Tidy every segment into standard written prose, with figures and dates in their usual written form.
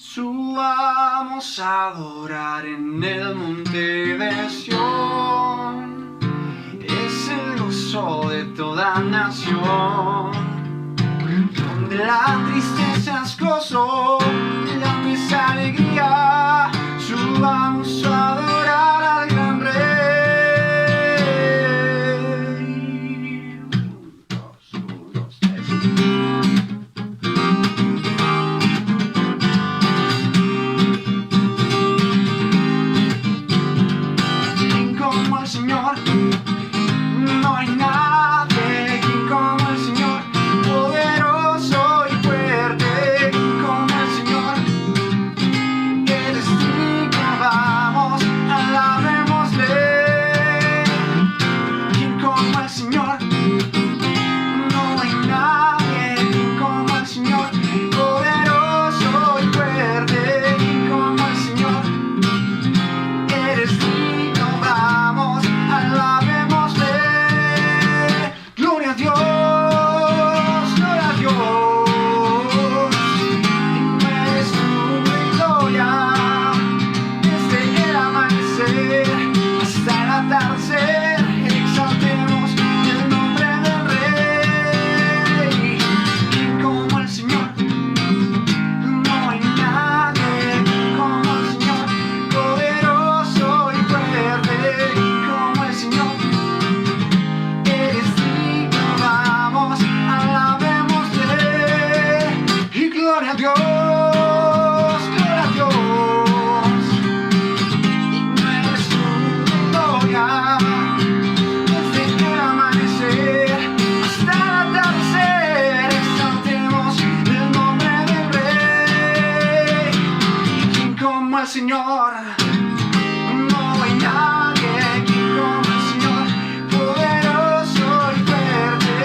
Subamos a adorar en el monte de Sión, es el gozo de toda nación, donde la tristeza es gozo y la misa alegría. Subamos a adorar al gran Rey. Un, dos, tres. Como el Señor, no hay nadie como el Señor, poderoso y fuerte como el Señor. Él es digno, vamos, alabémosle. Como el Señor, no hay nadie como el Señor, poderoso y fuerte como el Señor. Eres digno, vamos, alabémosle. Gloria a Dios, gloria a Dios. Digno eres tú de gloria, desde el amanecer hasta el atardecer. Exaltemos el nombre del Rey. Y como el Señor, no hay nadie como el Señor, poderoso y fuerte como el Señor. Eres digno, vamos, alabémosle. Y gloria a Dios, gloria a Dios. Digno eres tú de gloria, desde el amanecer hasta el atardecer. Exaltemos el nombre del Rey. Y quien como el Señor, no hay nadie como el Señor, poderoso y fuerte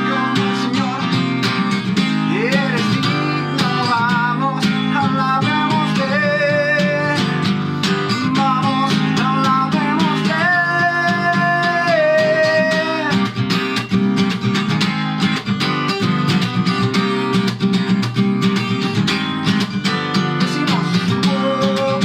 como el Señor. Eres digno, vamos, alabémosle. Vamos, alabémosle. Decimos, oh,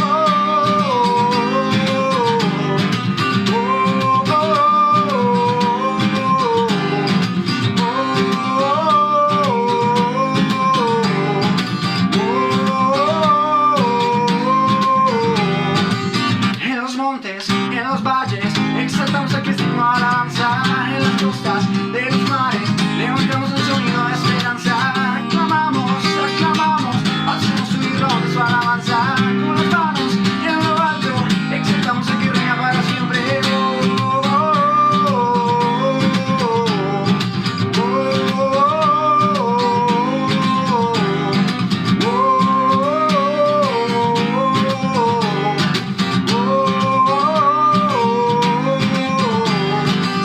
en los montes, en los valles, exaltamos a Cristo con alabanza. En las costas de los mares, levantamos un sonido de esperanza. Aclamamos, aclamamos, hacemos subir de su alabanza. Con las manos en lo alto, exaltamos a que reina para siempre.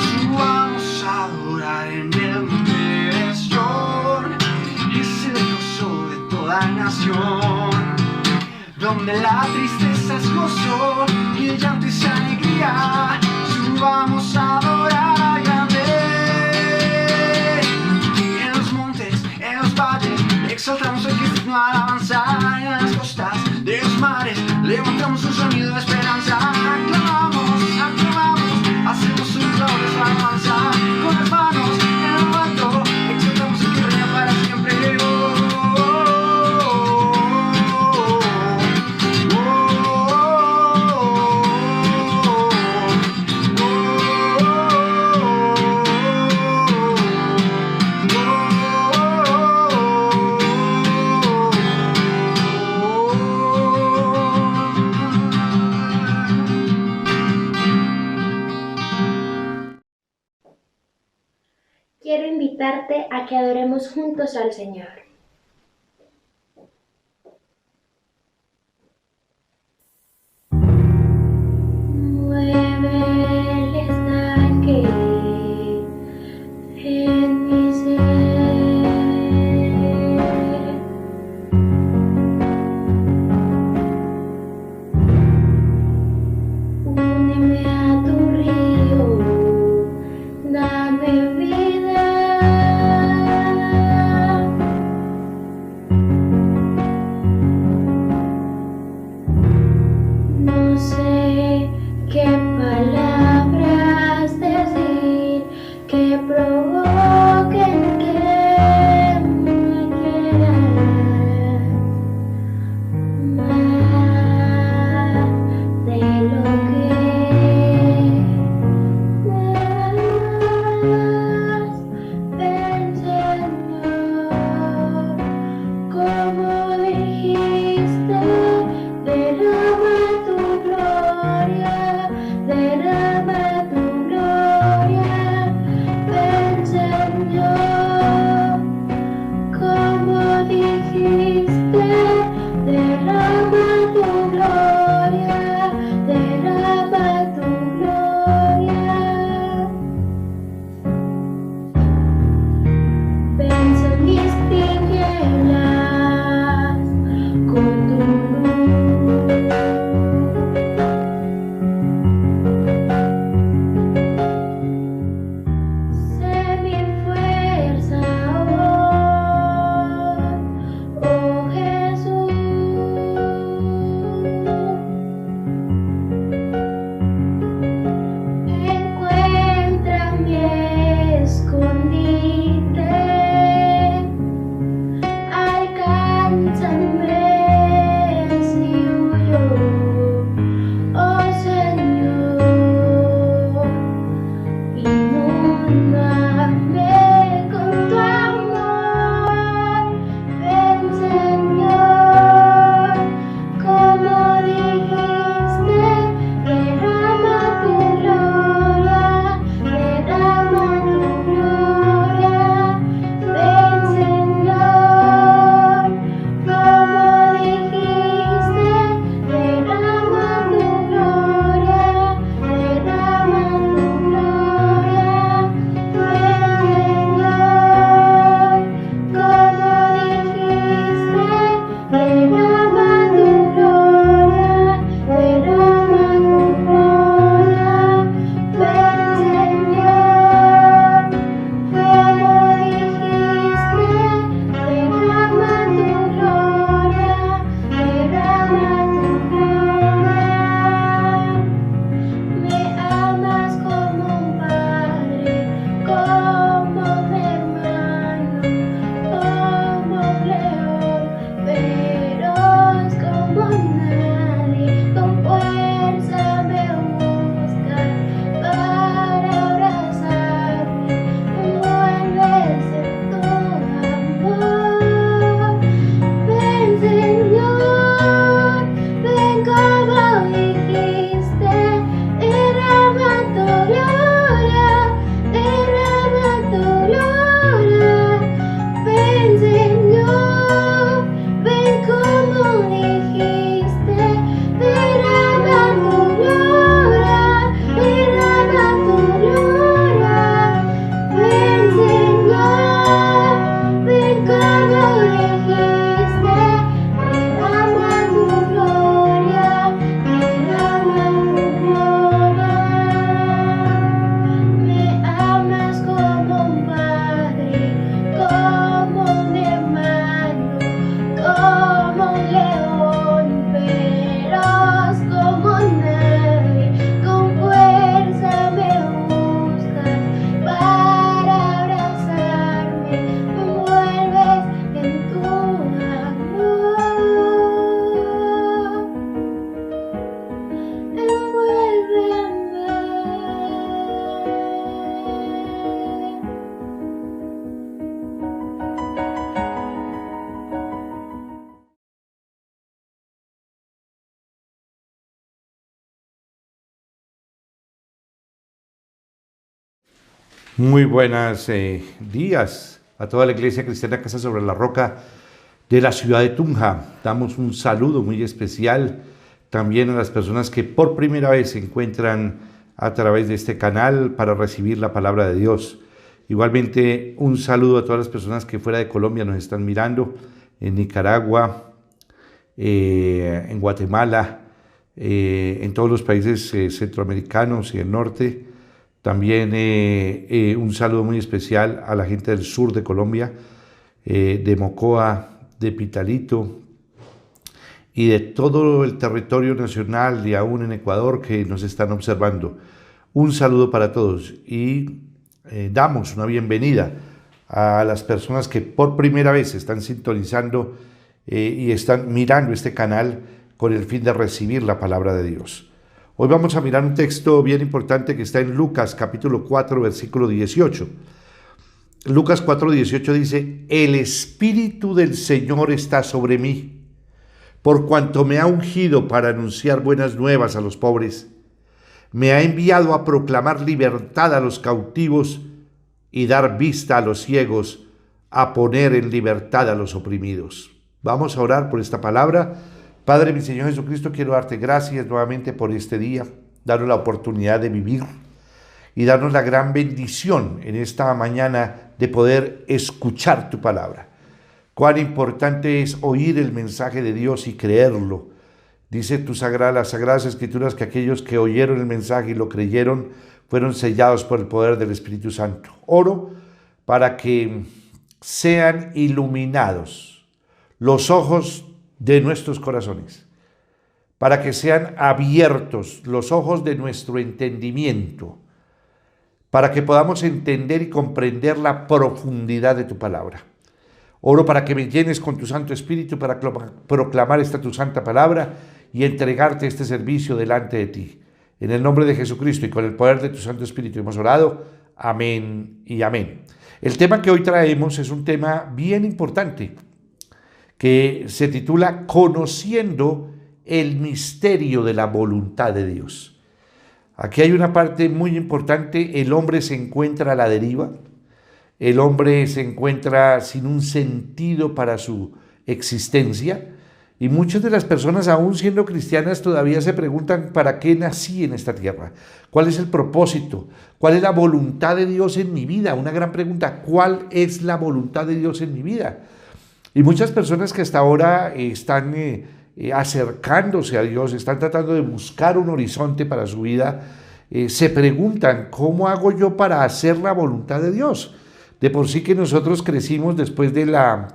Subamos a adorar en el monte de Sión, es el gozo de toda nación, donde la tristeza es gozo y el llanto es alegría. Subamos a adorar al gran Rey. En los montes, en los valles, exaltamos a Cristo con alabanza. En las costas de los mares, levantamos un sonido de esperanza. Aclamamos, aclamamos, hacemos su gloria, su alabanza. Con las manos en lo alto, exaltamos a que reina para siempre. Quiero invitarte a que adoremos juntos al Señor. Mueve el estanque en mi ser. Úneme a tu río, dame vida. Muy buenos días a toda la Iglesia Cristiana Casa sobre la Roca de la ciudad de Tunja. Damos un saludo muy especial también a las personas que por primera vez se encuentran a través de este canal para recibir la palabra de Dios. Igualmente un saludo a todas las personas que fuera de Colombia nos están mirando, en Nicaragua, en Guatemala, en todos los países centroamericanos y el norte. También un saludo muy especial a la gente del sur de Colombia, de Mocoa, de Pitalito y de todo el territorio nacional y aún en Ecuador que nos están observando. Un saludo para todos y damos una bienvenida a las personas que por primera vez están sintonizando y están mirando este canal con el fin de recibir la palabra de Dios. Hoy vamos a mirar un texto bien importante que está en Lucas capítulo 4, versículo 18. Lucas 4, 18 dice: el Espíritu del Señor está sobre mí, por cuanto me ha ungido para anunciar buenas nuevas a los pobres. Me ha enviado a proclamar libertad a los cautivos y dar vista a los ciegos, a poner en libertad a los oprimidos. Vamos a orar por esta palabra. Padre, mi Señor Jesucristo, quiero darte gracias nuevamente por este día, darnos la oportunidad de vivir y darnos la gran bendición en esta mañana de poder escuchar tu palabra. Cuán importante es oír el mensaje de Dios y creerlo. Dice las Sagradas Escrituras que aquellos que oyeron el mensaje y lo creyeron fueron sellados por el poder del Espíritu Santo. Oro para que sean iluminados los ojos de nuestros corazones, para que sean abiertos los ojos de nuestro entendimiento, para que podamos entender y comprender la profundidad de tu palabra. Oro para que me llenes con tu Santo Espíritu para proclamar esta tu santa palabra y entregarte este servicio delante de ti. En el nombre de Jesucristo y con el poder de tu Santo Espíritu hemos orado. Amén y amén. El tema que hoy traemos es un tema bien importante, que se titula Conociendo el misterio de la voluntad de Dios. Aquí hay una parte muy importante: el hombre se encuentra a la deriva, el hombre se encuentra sin un sentido para su existencia, y muchas de las personas, aún siendo cristianas, todavía se preguntan: ¿para qué nací en esta tierra? ¿Cuál es el propósito? ¿Cuál es la voluntad de Dios en mi vida? Una gran pregunta: ¿cuál es la voluntad de Dios en mi vida? Y muchas personas que hasta ahora están acercándose a Dios, están tratando de buscar un horizonte para su vida, se preguntan: ¿cómo hago yo para hacer la voluntad de Dios? De por sí que nosotros crecimos después de la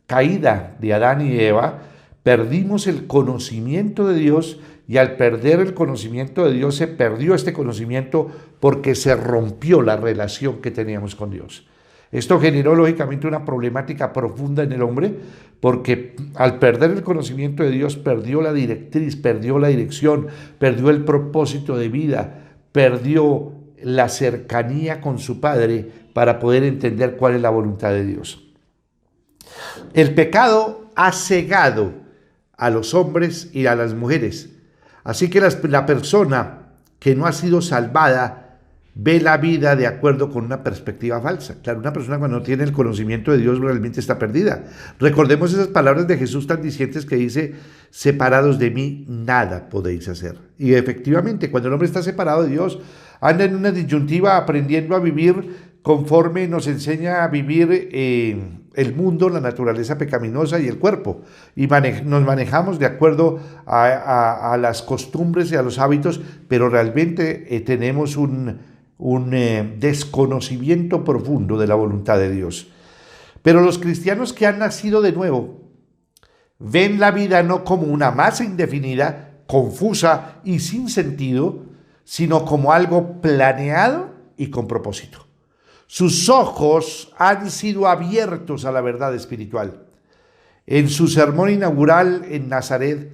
caída de Adán y Eva, perdimos el conocimiento de Dios, y al perder el conocimiento de Dios se perdió este conocimiento porque se rompió la relación que teníamos con Dios. Esto generó lógicamente una problemática profunda en el hombre, porque al perder el conocimiento de Dios perdió la directriz, perdió la dirección, perdió el propósito de vida, perdió la cercanía con su Padre para poder entender cuál es la voluntad de Dios. El pecado ha cegado a los hombres y a las mujeres, así que la persona que no ha sido salvada ve la vida de acuerdo con una perspectiva falsa. Claro, una persona cuando no tiene el conocimiento de Dios realmente está perdida. Recordemos esas palabras de Jesús tan dicientes que dice: separados de mí nada podéis hacer. Y efectivamente, cuando el hombre está separado de Dios, anda en una disyuntiva aprendiendo a vivir conforme nos enseña a vivir el mundo, la naturaleza pecaminosa y el cuerpo. Y nos manejamos de acuerdo a las costumbres y a los hábitos, pero realmente tenemos un desconocimiento profundo de la voluntad de Dios. Pero los cristianos que han nacido de nuevo ven la vida no como una masa indefinida, confusa y sin sentido, sino como algo planeado y con propósito. Sus ojos han sido abiertos a la verdad espiritual. En su sermón inaugural en Nazaret,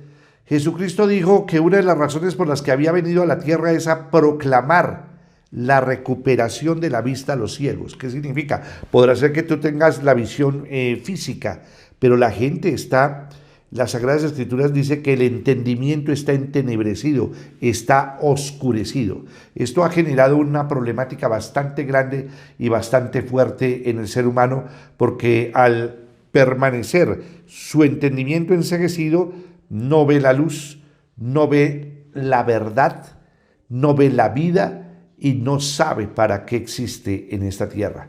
Jesucristo dijo que una de las razones por las que había venido a la tierra es a proclamar la recuperación de la vista a los ciegos. ¿Qué significa? Podrá ser que tú tengas la visión física, pero la gente está las Sagradas Escrituras dice que el entendimiento está entenebrecido, está oscurecido. Esto ha generado una problemática bastante grande y bastante fuerte en el ser humano, porque al permanecer su entendimiento enceguecido, no ve la luz, no ve la verdad, no ve la vida y no sabe para qué existe en esta tierra.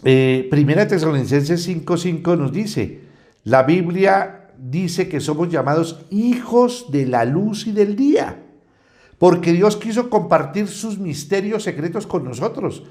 Primera Tesalonicenses 5:5 nos dice, la Biblia dice que somos llamados hijos de la luz y del día, porque Dios quiso compartir sus misterios secretos con nosotros.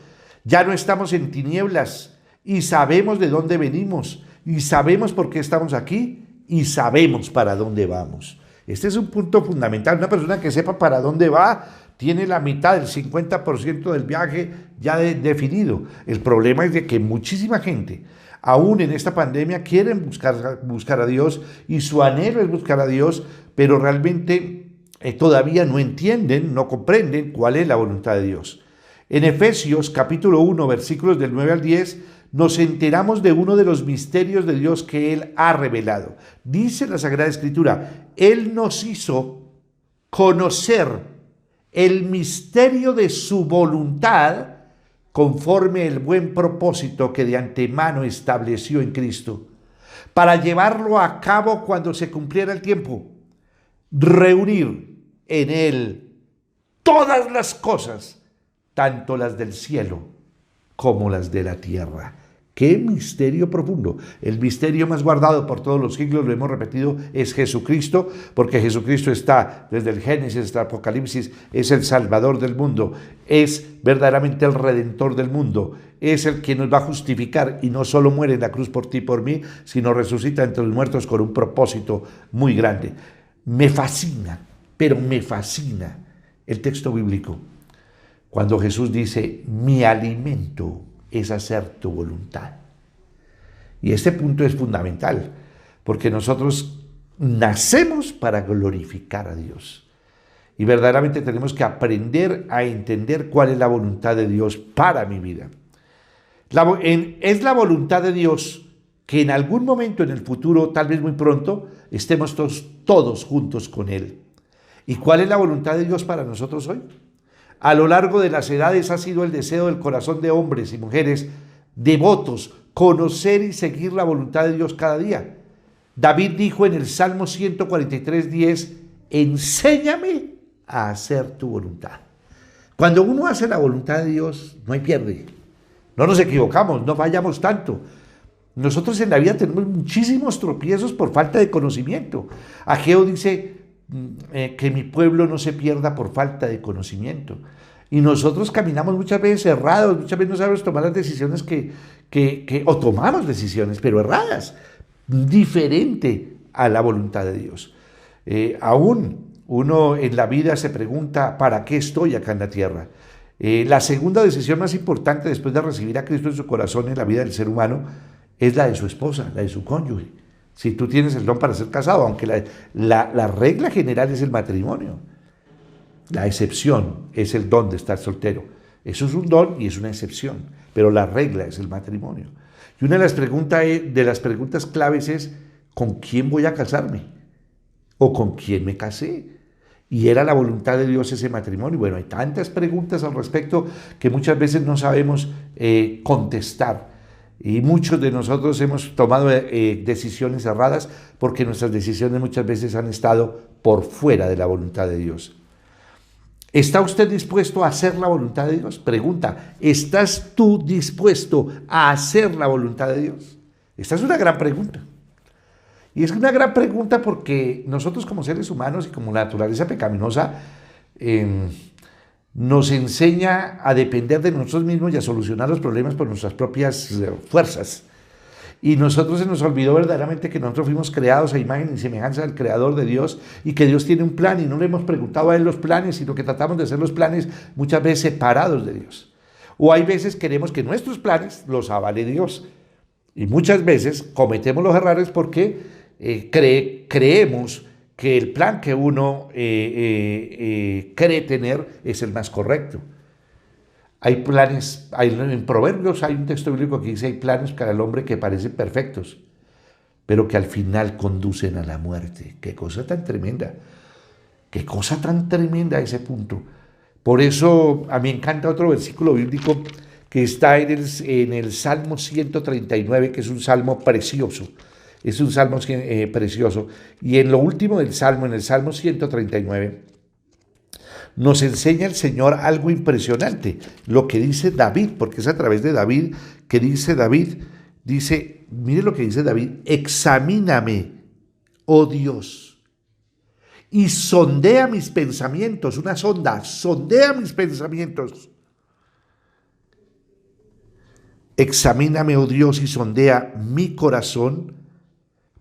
Ya no estamos en tinieblas y sabemos de dónde venimos y sabemos por qué estamos aquí y sabemos para dónde vamos. Este es un punto fundamental. Una persona que sepa para dónde va tiene la mitad, el 50% del viaje ya definido. El problema es de que muchísima gente, aún en esta pandemia, quieren buscar a Dios y su anhelo es buscar a Dios, pero realmente todavía no entienden, no comprenden cuál es la voluntad de Dios. En Efesios capítulo 1, versículos del 9 al 10, nos enteramos de uno de los misterios de Dios que Él ha revelado. Dice la Sagrada Escritura, Él nos hizo conocer el misterio de su voluntad conforme el buen propósito que de antemano estableció en Cristo, para llevarlo a cabo cuando se cumpliera el tiempo, reunir en Él todas las cosas, tanto las del cielo como las de la tierra. ¡Qué misterio profundo! El misterio más guardado por todos los siglos, lo hemos repetido, es Jesucristo, porque Jesucristo está desde el Génesis hasta el Apocalipsis, es el Salvador del mundo, es verdaderamente el Redentor del mundo, es el que nos va a justificar y no solo muere en la cruz por ti y por mí, sino resucita entre los muertos con un propósito muy grande. Me fascina, pero me fascina el texto bíblico cuando Jesús dice, mi alimento es hacer tu voluntad. Y este punto es fundamental, porque nosotros nacemos para glorificar a Dios. Y verdaderamente tenemos que aprender a entender cuál es la voluntad de Dios para mi vida. Es la voluntad de Dios que en algún momento en el futuro, tal vez muy pronto, estemos todos juntos con Él. ¿Y cuál es la voluntad de Dios para nosotros hoy? A lo largo de las edades ha sido el deseo del corazón de hombres y mujeres devotos conocer y seguir la voluntad de Dios cada día. David dijo en el Salmo 143:10, enséñame a hacer tu voluntad. Cuando uno hace la voluntad de Dios, no hay pierde. No nos equivocamos, no fallamos tanto. Nosotros en la vida tenemos muchísimos tropiezos por falta de conocimiento. Ageo dice que mi pueblo no se pierda por falta de conocimiento. Y nosotros caminamos muchas veces errados, muchas veces no sabemos tomar las decisiones o tomamos decisiones, pero erradas, diferente a la voluntad de Dios. Aún uno en la vida se pregunta, ¿para qué estoy acá en la tierra? La segunda decisión más importante después de recibir a Cristo en su corazón en la vida del ser humano es la de su esposa, la de su cónyuge. Si tú tienes el don para ser casado, aunque la regla general es el matrimonio, la excepción es el don de estar soltero. Eso es un don y es una excepción, pero la regla es el matrimonio. Y una de las preguntas claves es, ¿con quién voy a casarme? ¿O con quién me casé? Y era la voluntad de Dios ese matrimonio. Bueno, hay tantas preguntas al respecto que muchas veces no sabemos contestar. Y muchos de nosotros hemos tomado decisiones erradas porque nuestras decisiones muchas veces han estado por fuera de la voluntad de Dios. ¿Está usted dispuesto a hacer la voluntad de Dios? Pregunta, ¿estás tú dispuesto a hacer la voluntad de Dios? Esta es una gran pregunta. Y es una gran pregunta porque nosotros como seres humanos y como la naturaleza pecaminosa nos enseña a depender de nosotros mismos y a solucionar los problemas por nuestras propias fuerzas. Y nosotros se nos olvidó verdaderamente que nosotros fuimos creados a imagen y semejanza del Creador de Dios y que Dios tiene un plan y no le hemos preguntado a Él los planes, sino que tratamos de hacer los planes muchas veces separados de Dios. O hay veces queremos que nuestros planes los avale Dios. Y muchas veces cometemos los errores porque creemos que el plan que uno cree tener es el más correcto. Hay planes, en Proverbios hay un texto bíblico que dice, hay planes para el hombre que parecen perfectos, pero que al final conducen a la muerte. Qué cosa tan tremenda, qué cosa tan tremenda ese punto. Por eso a mí me encanta otro versículo bíblico que está en el Salmo 139, que es un salmo precioso. Es un salmo precioso. Y en lo último del salmo, en el Salmo 139, nos enseña el Señor algo impresionante. Lo que dice David, porque es a través de David que dice David, mire lo que dice David: examíname, oh Dios, y sondea mis pensamientos. Una sonda, sondea mis pensamientos. Examíname, oh Dios, y sondea mi corazón.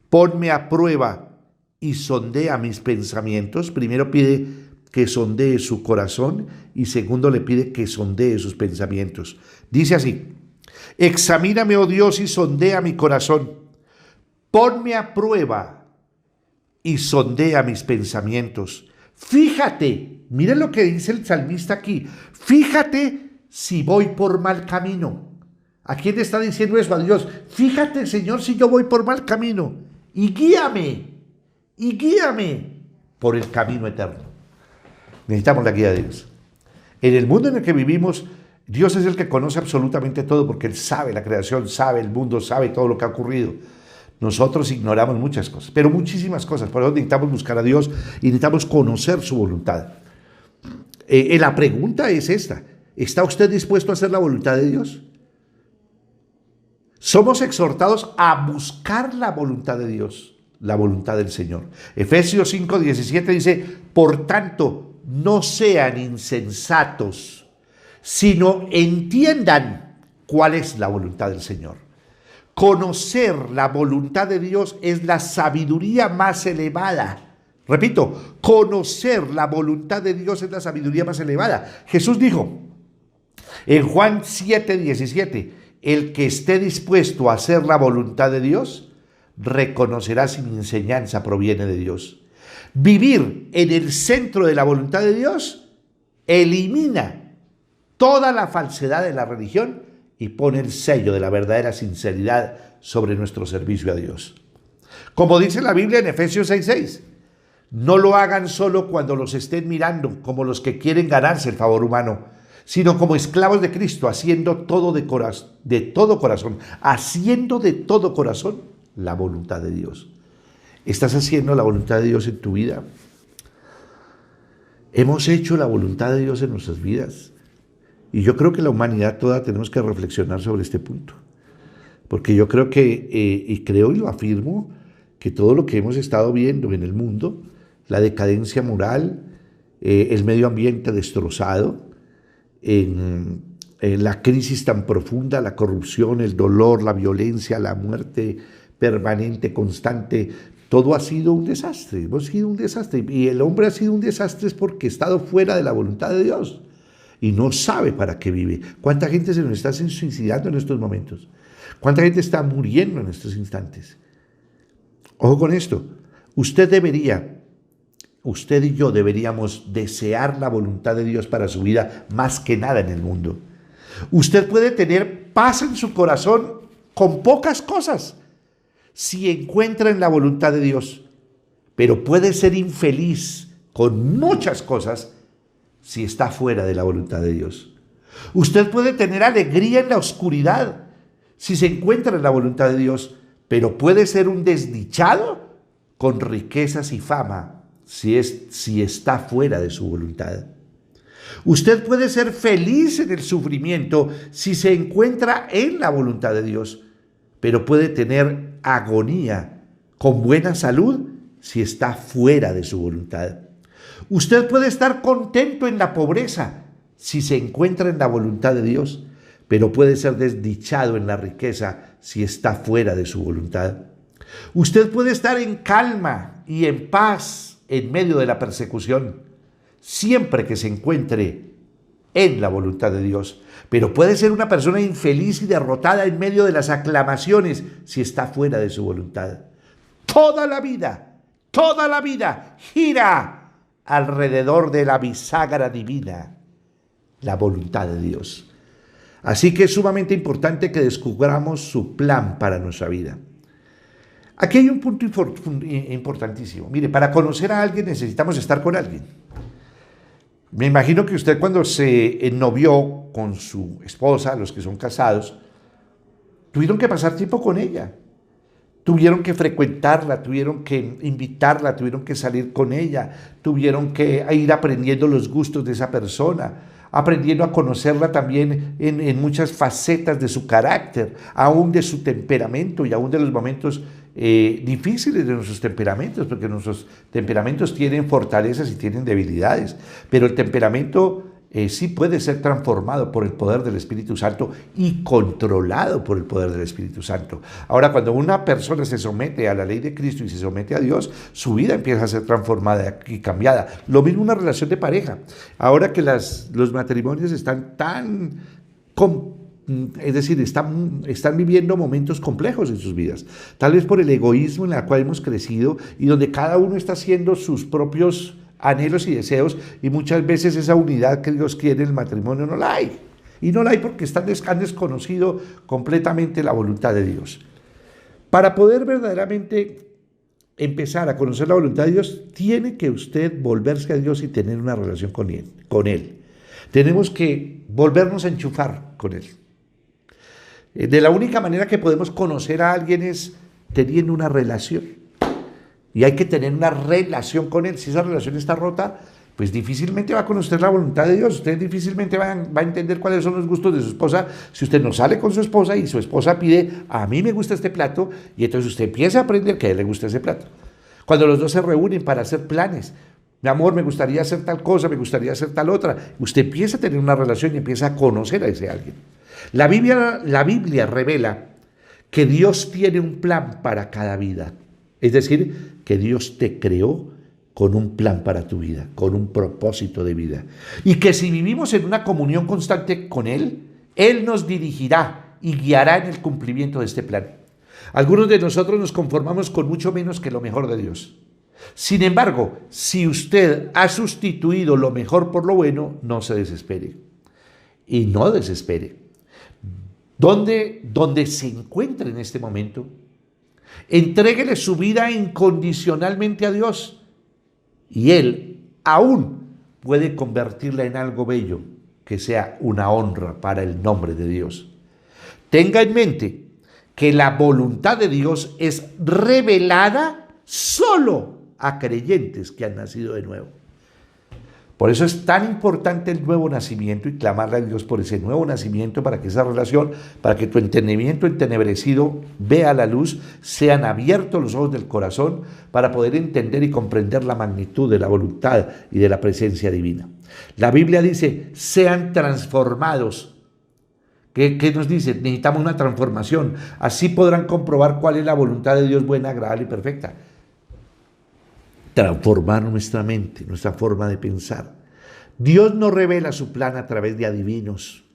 Ponme a prueba y sondea mis pensamientos. Primero pide que sondee su corazón y segundo le pide que sondee sus pensamientos. Dice así: examíname, oh Dios, y sondea mi corazón. Ponme a prueba y sondea mis pensamientos. Fíjate, mire lo que dice el salmista aquí. Fíjate si voy por mal camino. ¿A quién le está diciendo eso? A Dios. Fíjate, Señor, si yo voy por mal camino, y guíame por el camino eterno. Necesitamos la guía de Dios. En el mundo en el que vivimos, Dios es el que conoce absolutamente todo, porque Él sabe la creación, sabe el mundo, sabe todo lo que ha ocurrido. Nosotros ignoramos muchas cosas, pero muchísimas cosas. Por eso necesitamos buscar a Dios y necesitamos conocer su voluntad. La pregunta es esta: ¿está usted dispuesto a hacer la voluntad de Dios? Somos exhortados a buscar la voluntad de Dios, la voluntad del Señor. Efesios 5:17 dice: por tanto, no sean insensatos, sino entiendan cuál es la voluntad del Señor. Conocer la voluntad de Dios es la sabiduría más elevada. Repito, conocer la voluntad de Dios es la sabiduría más elevada. Jesús dijo en Juan 7:17: el que esté dispuesto a hacer la voluntad de Dios, reconocerá si mi enseñanza proviene de Dios. Vivir en el centro de la voluntad de Dios elimina toda la falsedad de la religión y pone el sello de la verdadera sinceridad sobre nuestro servicio a Dios. Como dice la Biblia en Efesios 6:6, no lo hagan solo cuando los estén mirando, como los que quieren ganarse el favor humano, sino como esclavos de Cristo, haciendo de todo corazón la voluntad de Dios. ¿Estás haciendo la voluntad de Dios en tu vida? Hemos hecho la voluntad de Dios en nuestras vidas. Y yo creo que la humanidad toda tenemos que reflexionar sobre este punto. Porque yo creo y lo afirmo, que todo lo que hemos estado viendo en el mundo, la decadencia moral, el medio ambiente destrozado, en la crisis tan profunda, la corrupción, el dolor, la violencia, la muerte permanente, constante, todo ha sido un desastre. Hemos sido un desastre. Y el hombre ha sido un desastre porque ha estado fuera de la voluntad de Dios y no sabe para qué vive. ¿Cuánta gente se nos está suicidando en estos momentos? ¿Cuánta gente está muriendo en estos instantes? Ojo con esto. Usted y yo deberíamos desear la voluntad de Dios para su vida más que nada en el mundo. Usted puede tener paz en su corazón con pocas cosas si encuentra en la voluntad de Dios, pero puede ser infeliz con muchas cosas si está fuera de la voluntad de Dios. Usted puede tener alegría en la oscuridad si se encuentra en la voluntad de Dios, pero puede ser un desdichado con riquezas y fama si está fuera de su voluntad. Usted puede ser feliz en el sufrimiento si se encuentra en la voluntad de Dios, pero puede tener agonía con buena salud si está fuera de su voluntad. Usted puede estar contento en la pobreza si se encuentra en la voluntad de Dios, pero puede ser desdichado en la riqueza si está fuera de su voluntad. Usted puede estar en calma y en paz en medio de la persecución, siempre que se encuentre en la voluntad de Dios, pero puede ser una persona infeliz y derrotada en medio de las aclamaciones si está fuera de su voluntad. Toda la vida gira alrededor de la bisagra divina, la voluntad de Dios. Así que es sumamente importante que descubramos su plan para nuestra vida. Aquí hay un punto importantísimo. Mire, para conocer a alguien necesitamos estar con alguien. Me imagino que usted cuando se ennovió con su esposa, los que son casados, tuvieron que pasar tiempo con ella. Tuvieron que frecuentarla, tuvieron que invitarla, tuvieron que salir con ella, tuvieron que ir aprendiendo los gustos de esa persona, aprendiendo a conocerla también en muchas facetas de su carácter, aún de su temperamento y aún de los momentos difíciles de nuestros temperamentos, porque nuestros temperamentos tienen fortalezas y tienen debilidades, pero el temperamento sí puede ser transformado por el poder del Espíritu Santo y controlado por el poder del Espíritu Santo. Ahora, cuando una persona se somete a la ley de Cristo y se somete a Dios, su vida empieza a ser transformada y cambiada. Lo mismo una relación de pareja. Ahora que los matrimonios están es decir, están viviendo momentos complejos en sus vidas, tal vez por el egoísmo en el cual hemos crecido y donde cada uno está haciendo sus propios anhelos y deseos, y muchas veces esa unidad que Dios quiere en el matrimonio no la hay. Y no la hay porque han desconocido completamente la voluntad de Dios. Para poder verdaderamente empezar a conocer la voluntad de Dios, tiene que usted volverse a Dios y tener una relación con Él. Tenemos que volvernos a enchufar con Él. De la única manera que podemos conocer a alguien es teniendo una relación. Y hay que tener una relación con Él. Si esa relación está rota, pues difícilmente va a conocer la voluntad de Dios. Usted difícilmente va a entender cuáles son los gustos de su esposa si usted no sale con su esposa y su esposa pide, a mí me gusta este plato, y entonces usted empieza a aprender que a él le gusta ese plato. Cuando los dos se reúnen para hacer planes, mi amor, me gustaría hacer tal cosa, me gustaría hacer tal otra, usted empieza a tener una relación y empieza a conocer a ese alguien. La Biblia revela que Dios tiene un plan para cada vida. Es decir, que Dios te creó con un plan para tu vida, con un propósito de vida. Y que si vivimos en una comunión constante con Él, Él nos dirigirá y guiará en el cumplimiento de este plan. Algunos de nosotros nos conformamos con mucho menos que lo mejor de Dios. Sin embargo, si usted ha sustituido lo mejor por lo bueno, no se desespere. Y no desespere. Donde se encuentre en este momento, entréguele su vida incondicionalmente a Dios y Él aún puede convertirla en algo bello que sea una honra para el nombre de Dios. Tenga en mente que la voluntad de Dios es revelada solo a creyentes que han nacido de nuevo. Por eso es tan importante el nuevo nacimiento y clamarle a Dios por ese nuevo nacimiento para que esa relación, para que tu entendimiento entenebrecido vea la luz, sean abiertos los ojos del corazón para poder entender y comprender la magnitud de la voluntad y de la presencia divina. La Biblia dice, sean transformados. ¿Qué nos dice? Necesitamos una transformación. Así podrán comprobar cuál es la voluntad de Dios buena, agradable y perfecta. Transformar nuestra mente, nuestra forma de pensar. Dios no revela su plan a través de adivinos.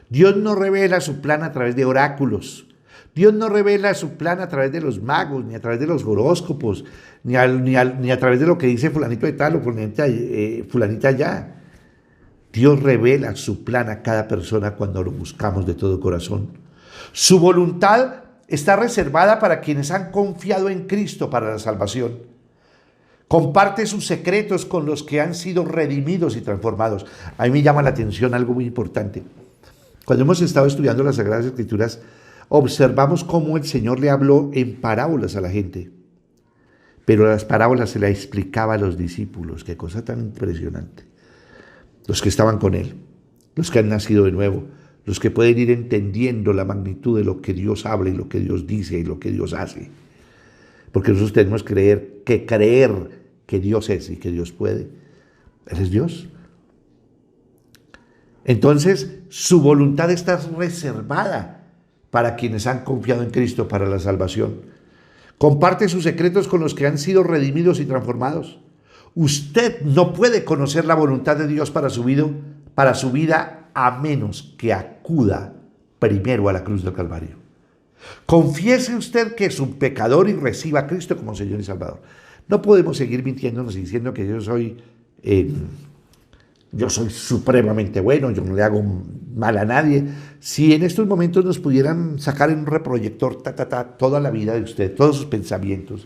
Dios no revela su plan a través de oráculos. Dios no revela su plan a través de los magos, ni a través de los horóscopos, ni a través de lo que dice fulanito de tal o fulanita allá. Dios revela su plan a cada persona cuando lo buscamos de todo corazón. Su voluntad está reservada para quienes han confiado en Cristo para la salvación. Comparte sus secretos con los que han sido redimidos y transformados. A mí me llama la atención algo muy importante. Cuando hemos estado estudiando las Sagradas Escrituras, observamos cómo el Señor le habló en parábolas a la gente. Pero las parábolas se las explicaba a los discípulos. Qué cosa tan impresionante. Los que estaban con Él, los que han nacido de nuevo, los que pueden ir entendiendo la magnitud de lo que Dios habla y lo que Dios dice y lo que Dios hace. Porque nosotros tenemos que creer que Dios es y que Dios puede. Él es Dios. Entonces, su voluntad está reservada para quienes han confiado en Cristo para la salvación. Comparte sus secretos con los que han sido redimidos y transformados. Usted no puede conocer la voluntad de Dios para su vida a menos que acuda primero a la cruz del Calvario. Confiese usted que es un pecador y reciba a Cristo como Señor y Salvador. No podemos seguir mintiéndonos y diciendo que yo soy supremamente bueno, yo no le hago mal a nadie, Si en estos momentos nos pudieran sacar en un reproyector toda la vida de usted, todos sus pensamientos,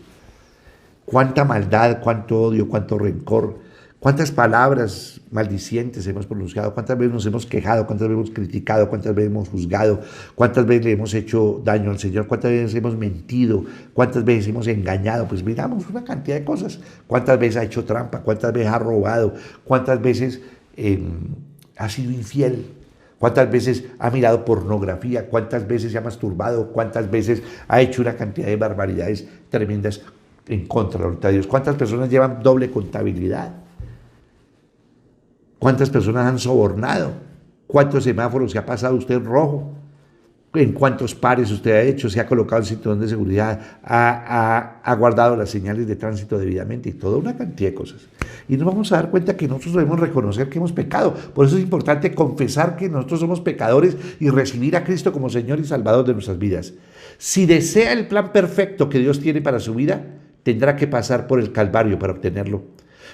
cuánta maldad, cuánto odio, cuánto rencor, cuántas palabras maldicientes hemos pronunciado, cuántas veces nos hemos quejado, cuántas veces hemos criticado, cuántas veces hemos juzgado, cuántas veces le hemos hecho daño al Señor, cuántas veces hemos mentido, cuántas veces hemos engañado, pues miramos una cantidad de cosas, cuántas veces ha hecho trampa, cuántas veces ha robado, cuántas veces ha sido infiel, cuántas veces ha mirado pornografía, cuántas veces se ha masturbado, cuántas veces ha hecho una cantidad de barbaridades tremendas en contra de la voluntad de Dios, cuántas personas llevan doble contabilidad. ¿Cuántas personas han sobornado? ¿Cuántos semáforos se ha pasado usted rojo? ¿En cuántos pares usted ha hecho? ¿Se ha colocado el cinturón de seguridad? ¿Ha guardado las señales de tránsito debidamente? Y toda una cantidad de cosas. Y nos vamos a dar cuenta que nosotros debemos reconocer que hemos pecado. Por eso es importante confesar que nosotros somos pecadores y recibir a Cristo como Señor y Salvador de nuestras vidas. Si desea el plan perfecto que Dios tiene para su vida, tendrá que pasar por el Calvario para obtenerlo.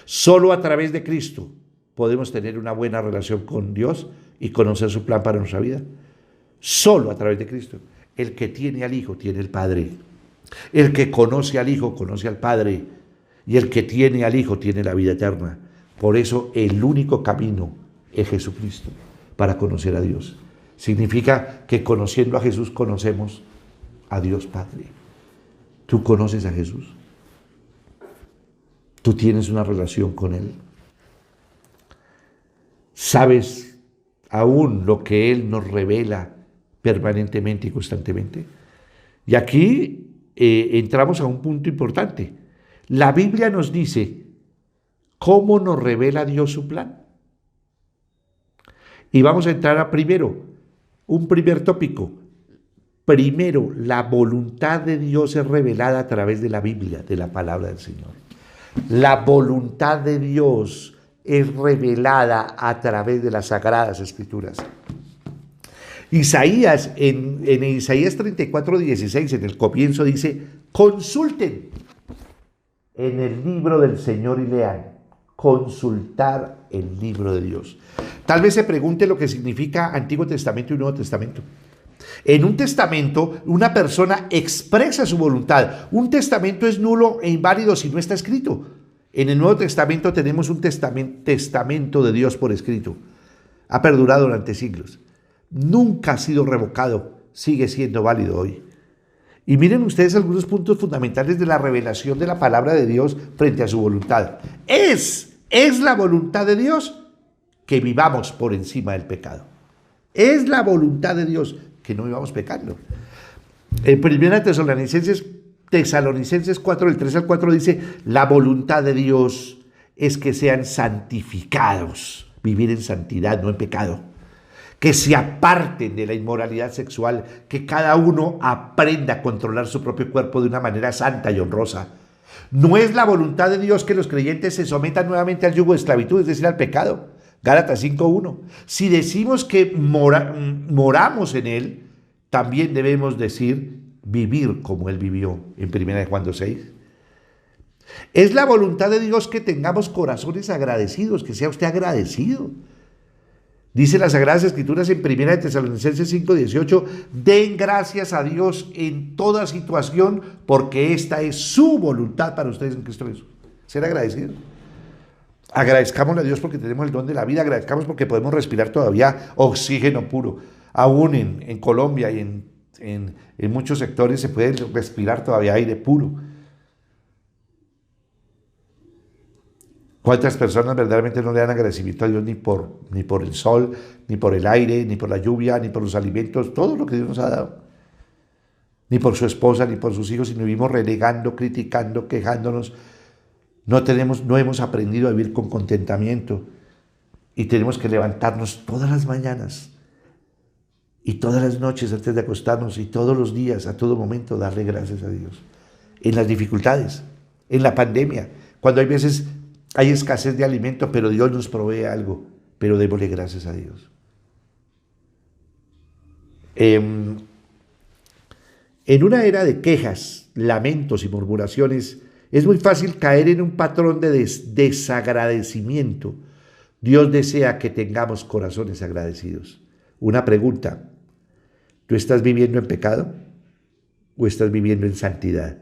Solo a través de Cristo podemos tener una buena relación con Dios y conocer su plan para nuestra vida. Solo a través de Cristo. El que tiene al Hijo tiene el Padre. El que conoce al Hijo conoce al Padre. Y el que tiene al Hijo tiene la vida eterna. Por eso el único camino es Jesucristo para conocer a Dios. Significa que conociendo a Jesús conocemos a Dios Padre. ¿Tú conoces a Jesús? ¿Tú tienes una relación con Él? ¿Sabes aún lo que Él nos revela permanentemente y constantemente? Y aquí entramos a un punto importante. La Biblia nos dice cómo nos revela Dios su plan. Y vamos a entrar a un primer tópico. Primero, la voluntad de Dios es revelada a través de la Biblia, de la palabra del Señor. La voluntad de Dios es revelada a través de las Sagradas Escrituras. Isaías, en Isaías 34:16, en el comienzo dice, consulten en el libro del Señor y lean. Consultar el libro de Dios. Tal vez se pregunte lo que significa Antiguo Testamento y Nuevo Testamento. En un testamento, una persona expresa su voluntad. Un testamento es nulo e inválido si no está escrito. En el Nuevo Testamento tenemos un testamento de Dios por escrito. Ha perdurado durante siglos. Nunca ha sido revocado. Sigue siendo válido hoy. Y miren ustedes algunos puntos fundamentales de la revelación de la palabra de Dios frente a su voluntad. Es la voluntad de Dios que vivamos por encima del pecado. Es la voluntad de Dios que no vivamos pecando. En 1 Tesalonicenses 4, del 3 al 4 dice, la voluntad de Dios es que sean santificados, vivir en santidad, no en pecado, que se aparten de la inmoralidad sexual, que cada uno aprenda a controlar su propio cuerpo de una manera santa y honrosa. No es la voluntad de Dios que los creyentes se sometan nuevamente al yugo de esclavitud, es decir, al pecado. Gálatas 5:1. Si decimos que moramos en Él, también debemos decir vivir como Él vivió, en 1 Juan 2:6. Es la voluntad de Dios que tengamos corazones agradecidos, que sea usted agradecido. Dice las Sagradas Escrituras en 1 Tesalonicenses 5:18, den gracias a Dios en toda situación, porque esta es su voluntad para ustedes en Cristo Jesús. Ser agradecidos. Agradezcámosle a Dios porque tenemos el don de la vida, agradezcamos porque podemos respirar todavía oxígeno puro. Aún en Colombia y en muchos sectores se puede respirar todavía aire puro. ¿Cuántas personas verdaderamente no le dan agradecimiento a Dios ni por el sol, ni por el aire, ni por la lluvia, ni por los alimentos, todo lo que Dios nos ha dado? Ni por su esposa, ni por sus hijos, y nos vivimos renegando, criticando, quejándonos. No hemos aprendido a vivir con contentamiento y tenemos que levantarnos todas las mañanas y todas las noches antes de acostarnos y todos los días, a todo momento, darle gracias a Dios. En las dificultades, en la pandemia, cuando hay veces hay escasez de alimento, pero Dios nos provee algo, pero démosle gracias a Dios. En una era de quejas, lamentos y murmuraciones, es muy fácil caer en un patrón de desagradecimiento. Dios desea que tengamos corazones agradecidos. Una pregunta, ¿Tú estás viviendo en pecado o estás viviendo en santidad?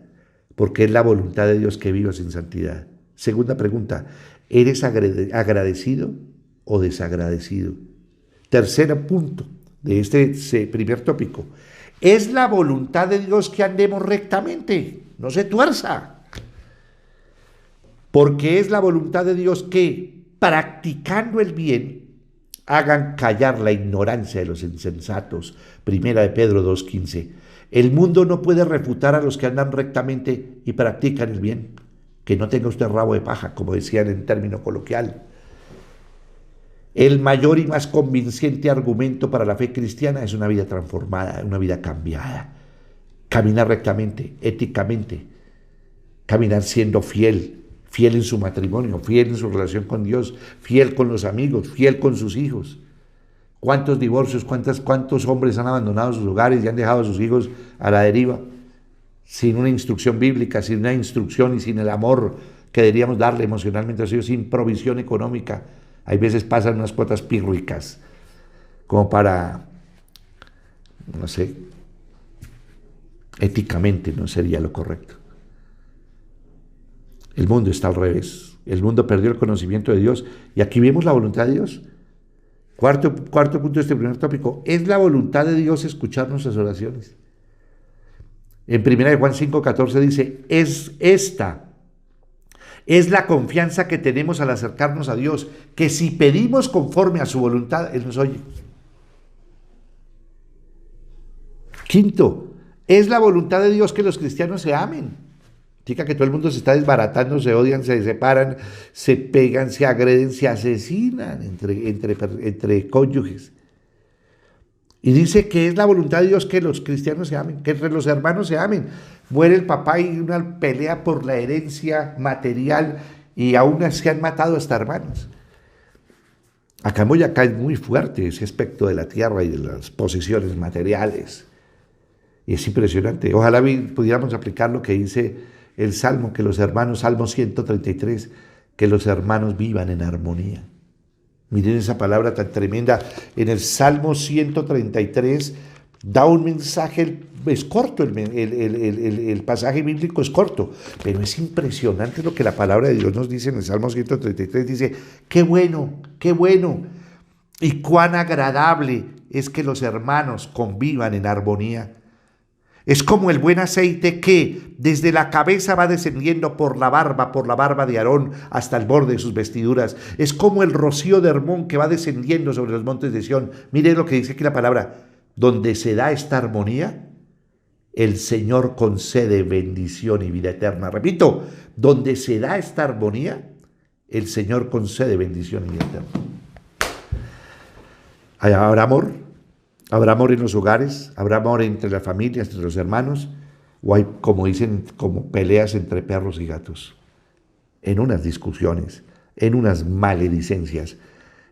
Porque es la voluntad de Dios que vivas en santidad. Segunda pregunta, ¿eres agradecido o desagradecido? Tercer punto de este primer tópico, es la voluntad de Dios que andemos rectamente, no se tuerza. Porque es la voluntad de Dios que, practicando el bien, hagan callar la ignorancia de los insensatos. Primera de Pedro 2:15. El mundo no puede refutar a los que andan rectamente y practican el bien. Que no tenga usted rabo de paja, como decían en término coloquial. El mayor y más convincente argumento para la fe cristiana es una vida transformada, una vida cambiada. Caminar rectamente, éticamente. Caminar siendo fiel en su matrimonio, fiel en su relación con Dios, fiel con los amigos, fiel con sus hijos. ¿Cuántos divorcios, cuántos hombres han abandonado sus hogares y han dejado a sus hijos a la deriva? Sin una instrucción bíblica, sin una instrucción y sin el amor que deberíamos darle emocionalmente a sus hijos, sin provisión económica. Hay veces pasan unas cuotas pírricas, como para, no sé, éticamente no sería lo correcto. El mundo está al revés. El mundo perdió el conocimiento de Dios y aquí vemos la voluntad de Dios. Cuarto punto de este primer tópico, es la voluntad de Dios escuchar nuestras oraciones. En 1 de Juan 5:14 dice, es la confianza que tenemos al acercarnos a Dios, que si pedimos conforme a su voluntad, Él nos oye. Quinto, es la voluntad de Dios que los cristianos se amen. Significa que todo el mundo se está desbaratando, se odian, se separan, se pegan, se agreden, se asesinan entre cónyuges. Y dice que es la voluntad de Dios que los cristianos se amen, que entre los hermanos se amen. Muere el papá y una pelea por la herencia material y aún se han matado hasta hermanos. Acá en Boyacá es muy fuerte ese aspecto de la tierra y de las posesiones materiales. Y es impresionante. Ojalá pudiéramos aplicar lo que dice el Salmo, que los hermanos, Salmo 133, que los hermanos vivan en armonía. Miren esa palabra tan tremenda. En el Salmo 133 da un mensaje, es corto, el pasaje bíblico es corto, pero es impresionante lo que la palabra de Dios nos dice en el Salmo 133. Dice, qué bueno, y cuán agradable es que los hermanos convivan en armonía. Es como el buen aceite que desde la cabeza va descendiendo por la barba de Aarón hasta el borde de sus vestiduras. Es como el rocío de Hermón que va descendiendo sobre los montes de Sión. Mire lo que dice aquí la palabra. Donde se da esta armonía, el Señor concede bendición y vida eterna. Repito, donde se da esta armonía, el Señor concede bendición y vida eterna. ¿Habrá amor? ¿Habrá amor en los hogares? ¿Habrá amor entre las familias, entre los hermanos? ¿O hay, como dicen, como peleas entre perros y gatos? En unas discusiones, en unas maledicencias,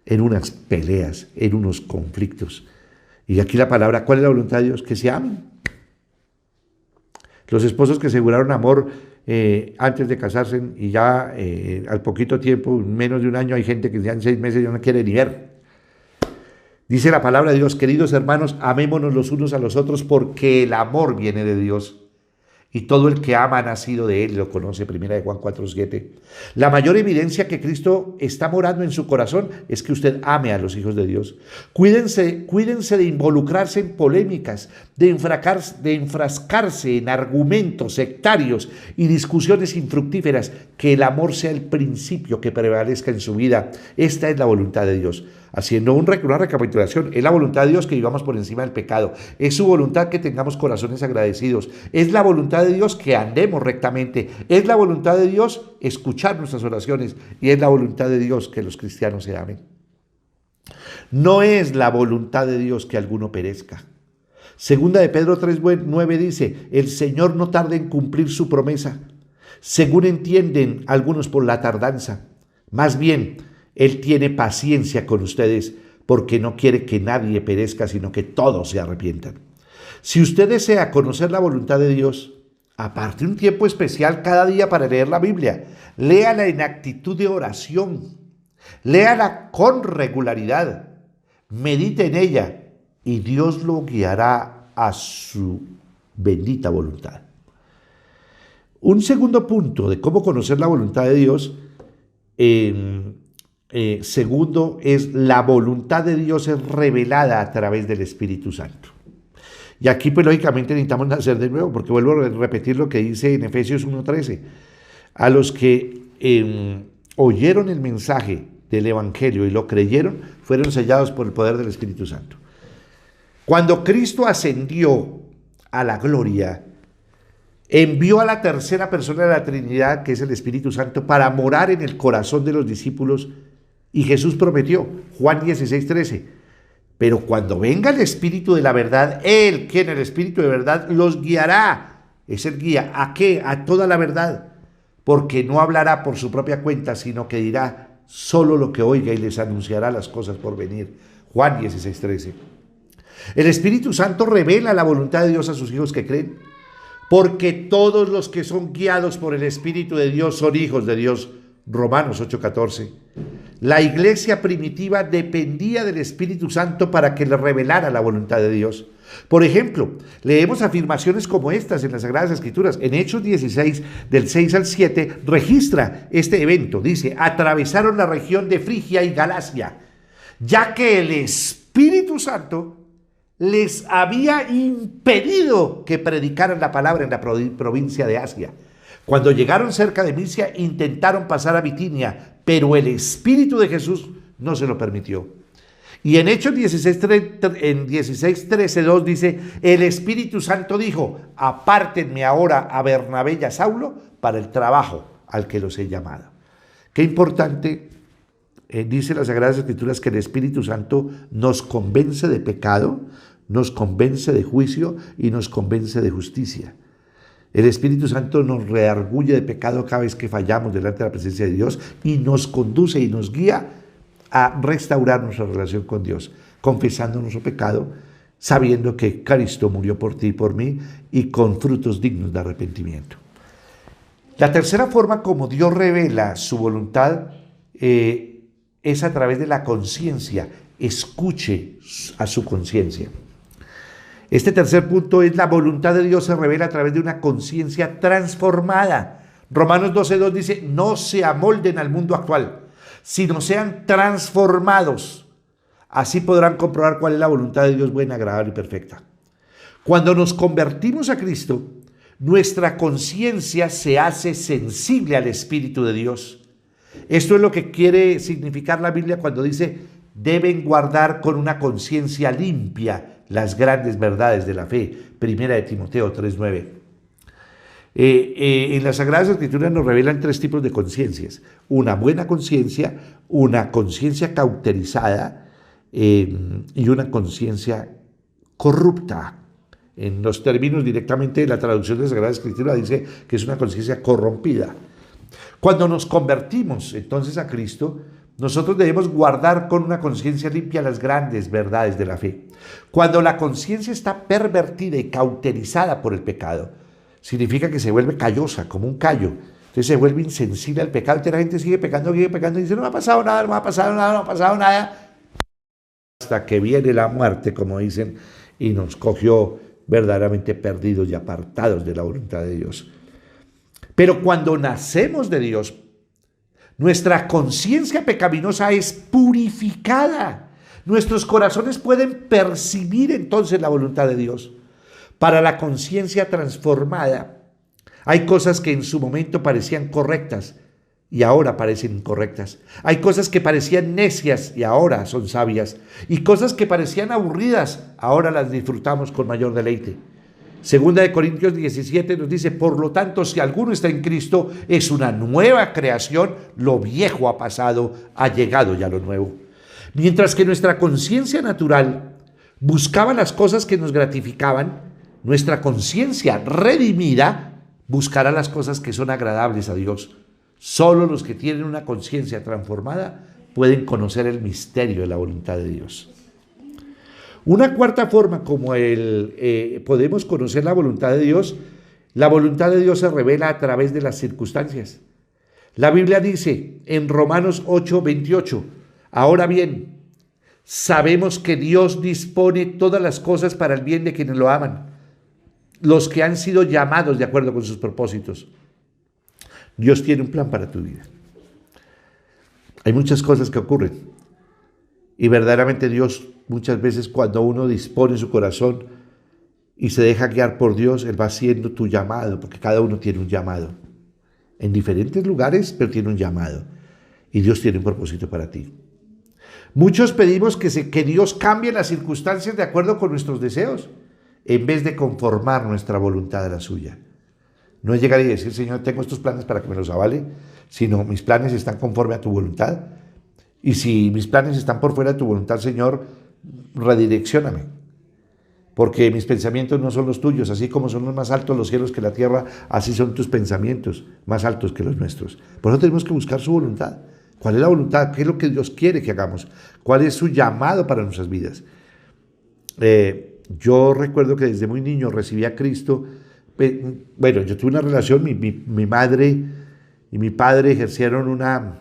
en unas peleas, en unos conflictos. Y aquí la palabra, ¿cuál es la voluntad de Dios? Que se amen. Los esposos que aseguraron amor antes de casarse y ya al poquito tiempo, menos de un año, hay gente que ya en 6 meses ya no quiere ni ver. Dice la palabra de Dios, queridos hermanos, amémonos los unos a los otros porque el amor viene de Dios. Y todo el que ama ha nacido de Él y lo conoce. 1 de Juan 4:7. La mayor evidencia que Cristo está morando en su corazón es que usted ame a los hijos de Dios. Cuídense de involucrarse en polémicas, de enfrascarse en argumentos sectarios y discusiones infructíferas. Que el amor sea el principio que prevalezca en su vida. Esta es la voluntad de Dios. Haciendo una recapitulación, es la voluntad de Dios que vivamos por encima del pecado. Es su voluntad que tengamos corazones agradecidos. Es la voluntad de Dios que andemos rectamente. Es la voluntad de Dios escuchar nuestras oraciones. Y es la voluntad de Dios que los cristianos se amen. No es la voluntad de Dios que alguno perezca. Segunda de Pedro 3:9 dice, el Señor no tarda en cumplir su promesa, según entienden algunos por la tardanza. Más bien, Él tiene paciencia con ustedes porque no quiere que nadie perezca, sino que todos se arrepientan. Si usted desea conocer la voluntad de Dios, aparte un tiempo especial cada día para leer la Biblia. Léala en actitud de oración. Léala con regularidad. Medite en ella y Dios lo guiará a su bendita voluntad. Un segundo punto de cómo conocer la voluntad de Dios, segundo, es la voluntad de Dios es revelada a través del Espíritu Santo. Y aquí, pues, lógicamente necesitamos nacer de nuevo, porque vuelvo a repetir lo que dice en Efesios 1:13. A los que oyeron el mensaje del Evangelio y lo creyeron, fueron sellados por el poder del Espíritu Santo. Cuando Cristo ascendió a la gloria, envió a la tercera persona de la Trinidad, que es el Espíritu Santo, para morar en el corazón de los discípulos. Y Jesús prometió, Juan 16:13, pero cuando venga el Espíritu de la verdad, Él, quien el Espíritu de verdad, los guiará. Es el guía. ¿A qué? A toda la verdad. Porque no hablará por su propia cuenta, sino que dirá solo lo que oiga y les anunciará las cosas por venir. Juan 16:13. El Espíritu Santo revela la voluntad de Dios a sus hijos que creen. Porque todos los que son guiados por el Espíritu de Dios son hijos de Dios. Romanos 8:14. La iglesia primitiva dependía del Espíritu Santo para que le revelara la voluntad de Dios. Por ejemplo, leemos afirmaciones como estas en las Sagradas Escrituras. En Hechos 16, del 6 al 7, registra este evento. Dice, atravesaron la región de Frigia y Galacia, ya que el Espíritu Santo les había impedido que predicaran la palabra en la provincia de Asia. Cuando llegaron cerca de Misia, intentaron pasar a Bitinia, pero el Espíritu de Jesús no se lo permitió. Y en Hechos 16:13-2 dice, el Espíritu Santo dijo, apártenme ahora a Bernabé y a Saulo para el trabajo al que los he llamado. Qué importante, dice las Sagradas Escrituras, que el Espíritu Santo nos convence de pecado, nos convence de juicio y nos convence de justicia. El Espíritu Santo nos redarguye de pecado cada vez que fallamos delante de la presencia de Dios y nos conduce y nos guía a restaurar nuestra relación con Dios, confesando nuestro pecado, sabiendo que Cristo murió por ti y por mí y con frutos dignos de arrepentimiento. La tercera forma como Dios revela su voluntad es a través de la conciencia. Escuche a su conciencia. Este tercer punto es la voluntad de Dios se revela a través de una conciencia transformada. Romanos 12:2 dice, no se amolden al mundo actual, sino sean transformados. Así podrán comprobar cuál es la voluntad de Dios buena, agradable y perfecta. Cuando nos convertimos a Cristo, nuestra conciencia se hace sensible al Espíritu de Dios. Esto es lo que quiere significar la Biblia cuando dice, deben guardar con una conciencia limpia las grandes verdades de la fe. Primera de Timoteo 3:9. En las Sagradas Escrituras nos revelan tres tipos de conciencias. Una buena conciencia, una conciencia cauterizada y una conciencia corrupta. En los términos directamente de la traducción de la Sagrada Escritura dice que es una conciencia corrompida. Cuando nos convertimos entonces a Cristo, nosotros debemos guardar con una conciencia limpia las grandes verdades de la fe. Cuando la conciencia está pervertida y cauterizada por el pecado, significa que se vuelve callosa, como un callo. Entonces se vuelve insensible al pecado. Entonces la gente sigue pecando y dice, no me ha pasado nada, no me ha pasado nada, no me ha pasado nada. Hasta que viene la muerte, como dicen, y nos cogió verdaderamente perdidos y apartados de la voluntad de Dios. Pero cuando nacemos de Dios, nuestra conciencia pecaminosa es purificada. Nuestros corazones pueden percibir entonces la voluntad de Dios. Para la conciencia transformada, hay cosas que en su momento parecían correctas y ahora parecen incorrectas. Hay cosas que parecían necias y ahora son sabias. Y cosas que parecían aburridas, ahora las disfrutamos con mayor deleite. Segunda de Corintios 17 nos dice, por lo tanto, si alguno está en Cristo, es una nueva creación, lo viejo ha pasado, ha llegado ya lo nuevo. Mientras que nuestra conciencia natural buscaba las cosas que nos gratificaban, nuestra conciencia redimida buscará las cosas que son agradables a Dios. Solo los que tienen una conciencia transformada pueden conocer el misterio de la voluntad de Dios. Una cuarta forma como podemos conocer la voluntad de Dios se revela a través de las circunstancias. La Biblia dice en Romanos 8:28, ahora bien, Sabemos que Dios dispone todas las cosas para el bien de quienes lo aman, los que han sido llamados de acuerdo con sus propósitos. Dios tiene un plan para tu vida. Hay muchas cosas que ocurren y verdaderamente Dios, muchas veces cuando uno dispone su corazón y se deja guiar por Dios, Él va haciendo tu llamado, porque cada uno tiene un llamado en diferentes lugares, pero tiene un llamado y Dios tiene un propósito para ti. Muchos pedimos que Dios cambie las circunstancias de acuerdo con nuestros deseos, en vez de conformar nuestra voluntad a la suya. No es llegar y decir, Señor, tengo estos planes para que me los avale, sino mis planes están conforme a tu voluntad. Y si mis planes están por fuera de tu voluntad, Señor, redireccióname. Porque mis pensamientos no son los tuyos, así como son los más altos los cielos que la tierra, así son tus pensamientos, más altos que los nuestros. Por eso tenemos que buscar su voluntad. ¿Cuál es la voluntad? ¿Qué es lo que Dios quiere que hagamos? ¿Cuál es su llamado para nuestras vidas? Yo recuerdo que desde muy niño recibí a Cristo. Bueno, yo tuve una relación, mi madre y mi padre ejercieron una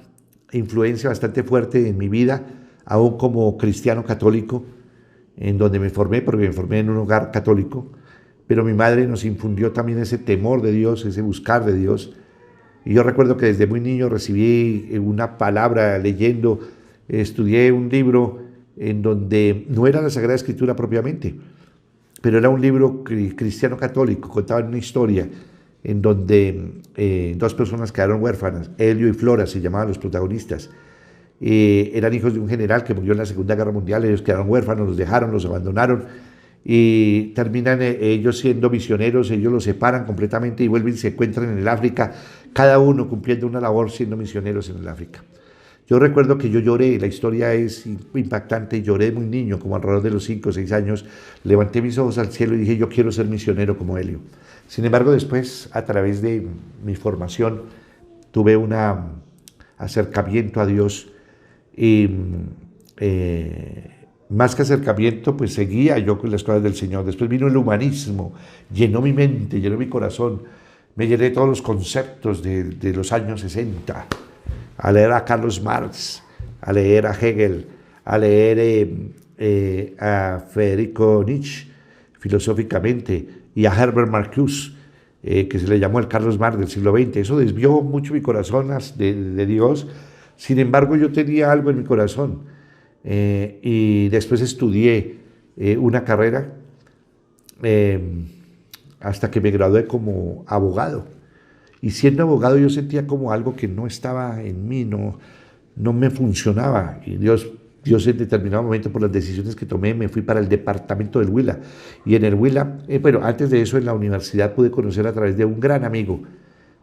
influencia bastante fuerte en mi vida, aún como cristiano católico, en donde me formé, porque me formé en un hogar católico, pero mi madre nos infundió también ese temor de Dios, ese buscar de Dios. Y yo recuerdo que desde muy niño recibí una palabra leyendo, estudié un libro en donde no era la Sagrada Escritura propiamente, pero era un libro cristiano católico, contaba una historia en donde dos personas quedaron huérfanas, Helio y Flora se llamaban los protagonistas. Eran hijos de un general que murió en la Segunda Guerra Mundial, ellos quedaron huérfanos, los dejaron, los abandonaron y terminan ellos siendo misioneros, ellos los separan completamente y vuelven y se encuentran en el África, cada uno cumpliendo una labor siendo misioneros en el África. Yo recuerdo que yo lloré, la historia es impactante, lloré muy niño, como alrededor de los 5 o 6 años, levanté mis ojos al cielo y dije, yo quiero ser misionero como Helio. Sin embargo, después, a través de mi formación, tuve un acercamiento a Dios y más que acercamiento, pues seguía yo con las cosas del Señor. Después vino el humanismo, llenó mi mente, llenó mi corazón, me llené de todos los conceptos de los años 60, a leer a Carlos Marx, a leer a Hegel, a leer a Federico Nietzsche, filosóficamente, y a Herbert Marcuse, que se le llamó el Carlos Marx del siglo XX. Eso desvió mucho mi corazón de Dios. Sin embargo, yo tenía algo en mi corazón. Y después estudié una carrera hasta que me gradué como abogado. Y siendo abogado yo sentía como algo que no estaba en mí, no me funcionaba. Y Dios en determinado momento, por las decisiones que tomé, me fui para el departamento del Huila. Y en el Huila, bueno, antes de eso en la universidad pude conocer a través de un gran amigo,